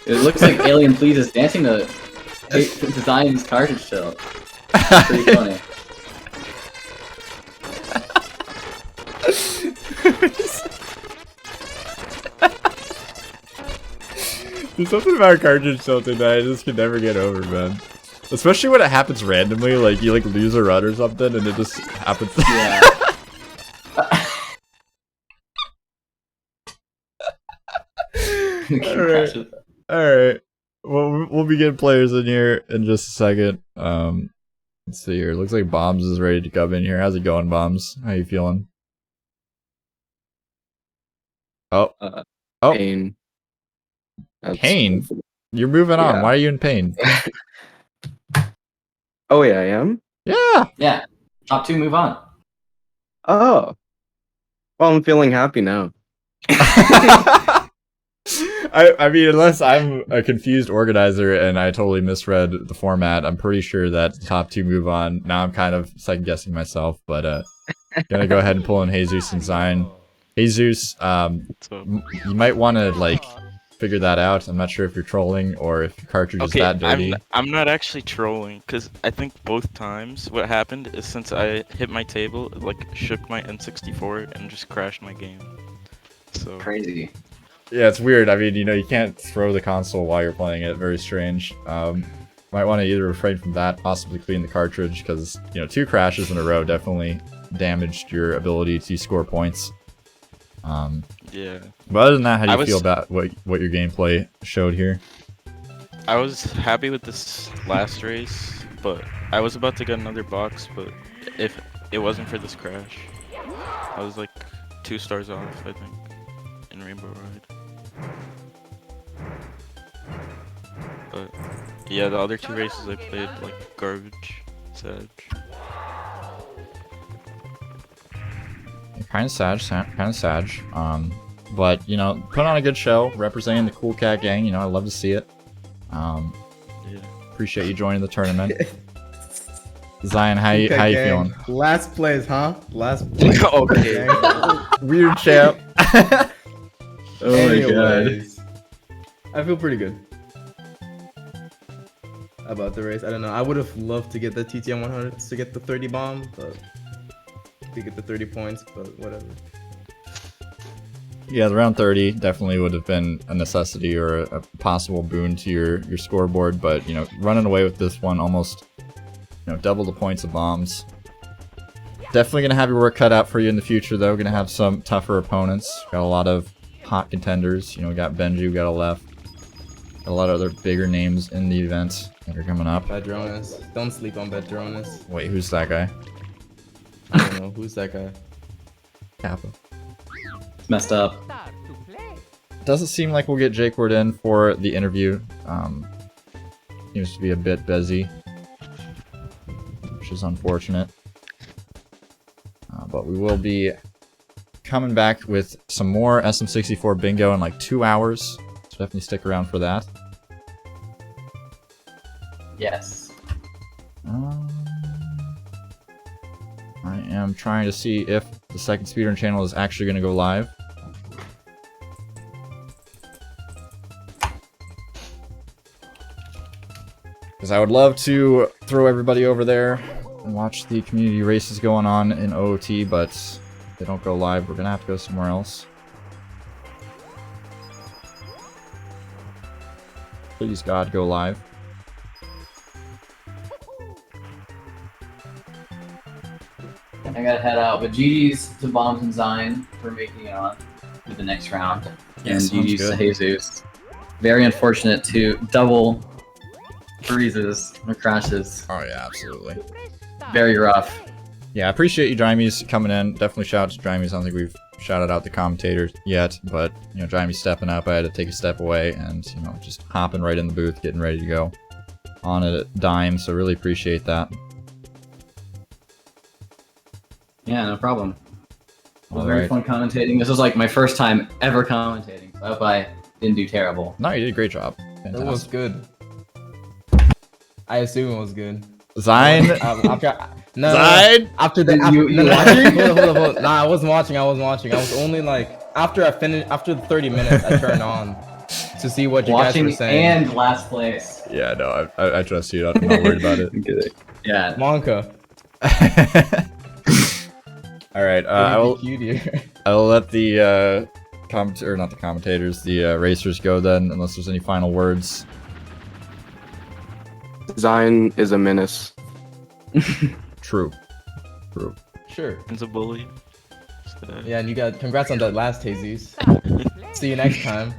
It looks like Alien Please is dancing to Xein's cartridge tilt. Pretty funny. There's something about cartridge tilting that I just can never get over, man. Especially when it happens randomly, like you like lose a run or something, and it just happens. Yeah. Alright. Well, we'll begin players in here in just a second. Let's see here. Looks like Bombs is ready to come in here. How's it going, Bombs? How you feeling? Oh. Oh. Pain. Pain? You're moving on. Yeah. Why are you in pain? Oh, yeah, I am? Yeah. Yeah. Top 2 move on. Oh. Well, I'm feeling happy now. I mean, unless I'm a confused organizer and I totally misread the format, I'm pretty sure that top 2 move on. Now I'm kind of second guessing myself, but gonna go ahead and pull in Heyzeus and Xein. Heyzeus, you might want to like figure that out. I'm not sure if you're trolling or if your cartridge is that dirty. I'm not actually trolling, because I think both times what happened is since I hit my table, it like shook my N64 and just crashed my game. So Crazy. Yeah, it's weird. I mean, you know, you can't throw the console while you're playing it. Very strange. Might want to either refrain from that, possibly clean the cartridge, because, you know, 2 crashes in a row definitely damaged your ability to score points. yeah. But other than that, how do you feel about what your gameplay showed here? I was happy with this last race, but I was about to get another box, but if it wasn't for this crash, I was like 2 stars off, I think, in Rainbow Ride. But yeah, the other 2 races I played like garbage, sad. Kind of sad. But you know, put on a good show, representing the Cool Cat Gang. You know, I love to see it. Yeah. Appreciate you joining the tournament. Xein, how you feeling? Last place, huh? Last place. Okay. Weird champ. Oh my god. Anyways, I feel pretty good about the race. I don't know. I would have loved to get the TTM 100 to get the 30 bomb, but to get the 30 points, but whatever. Yeah, the round 30 definitely would have been a necessity or a possible boon to your scoreboard, but you know, running away with this one, almost, you know, double the points of Bombs. Definitely gonna have your work cut out for you in the future, though. Gonna have some tougher opponents. Got a lot of hot contenders. You know, we got Benji, we got a Left, got a lot of other bigger names in the event that are coming up. Badronis. Don't sleep on Badronis. Wait, who's that guy? I don't know. Who's that guy? Kappa. It's messed up. Doesn't seem like we'll get Jakeward in for the interview. Seems to be a bit busy, which is unfortunate. But we will be coming back with some more SM64 bingo in like 2 hours. So definitely stick around for that. Yes. I am trying to see if the second Speedrun channel is actually going to go live. Because I would love to throw everybody over there and watch the community races going on in OOT, but If they don't go live, we're gonna have to go somewhere else. Please, God, go live. I gotta head out, but GG's to Bombs and Xein for making it on to the next round. Yeah, And sounds GG's to good. Heyzeus. Very unfortunate to double freezes or crashes. Oh yeah, absolutely. Very rough. Yeah, I appreciate you, Jaime's, coming in. Definitely shout out to Jaime's. I don't think we've shouted out the commentators yet, but you know, Jaime's stepping up. I had to take a step away and you know, just hopping right in the booth, getting ready to go on it at dime. So really appreciate that. Yeah, no problem. It was All very right. fun commentating. This was like my first time ever commentating, so I hope I didn't do terrible. No, you did a great job. It was Fantastic. good. I assume it was good. Xein. No, Xein. after the You watching? hold on. Nah, I wasn't watching. I was only like after the 30 minutes, I turned on to see what you guys Watching were saying. and last place. Yeah, no, I trust you. I'm not worried about it. Yeah. Monka. All right, I will let the not the commentators, the racers go then, unless there's any final words. Xein is a menace. True. Sure. It's a bully. Yeah, and you got congrats on that last Heyzeus. See you next time.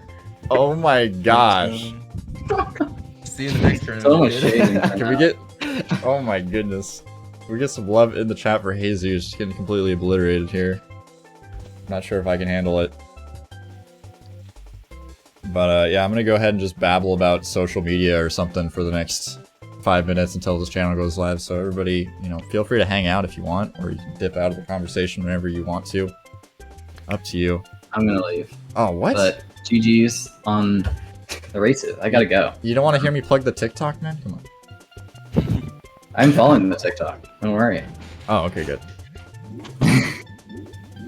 Oh my gosh. See you in the next tournament. So much dude. shade. Can we get? Oh my goodness. Can we get some love in the chat for Heyzeus? Just getting completely obliterated here. Not sure if I can handle it. But yeah, I'm gonna go ahead and just babble about social media or something for the next 5 minutes until this channel goes live. So everybody, you know, feel free to hang out if you want, or you can dip out of the conversation whenever you want to. Up to you. I'm gonna leave. Oh, what? But GG's on the races. I gotta go. You don't want to hear me plug the TikTok, man? Come on. I'm following the TikTok. Don't worry. Oh, okay, good. All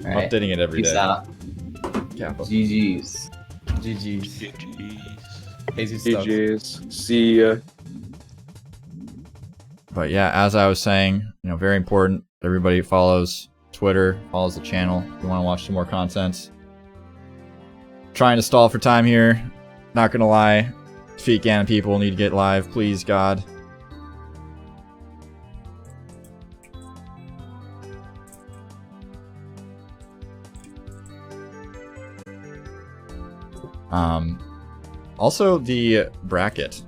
right. Updating it every Peace day. out. Kappa. GG's. GG's. Heyzeus stuff. GG's. See ya. But yeah, as I was saying, you know, very important. Everybody follows Twitter, follows the channel. If you want to watch some more content. Trying to stall for time here. Not gonna lie. Defeat Ganon people need to get live, please, God. Also the bracket.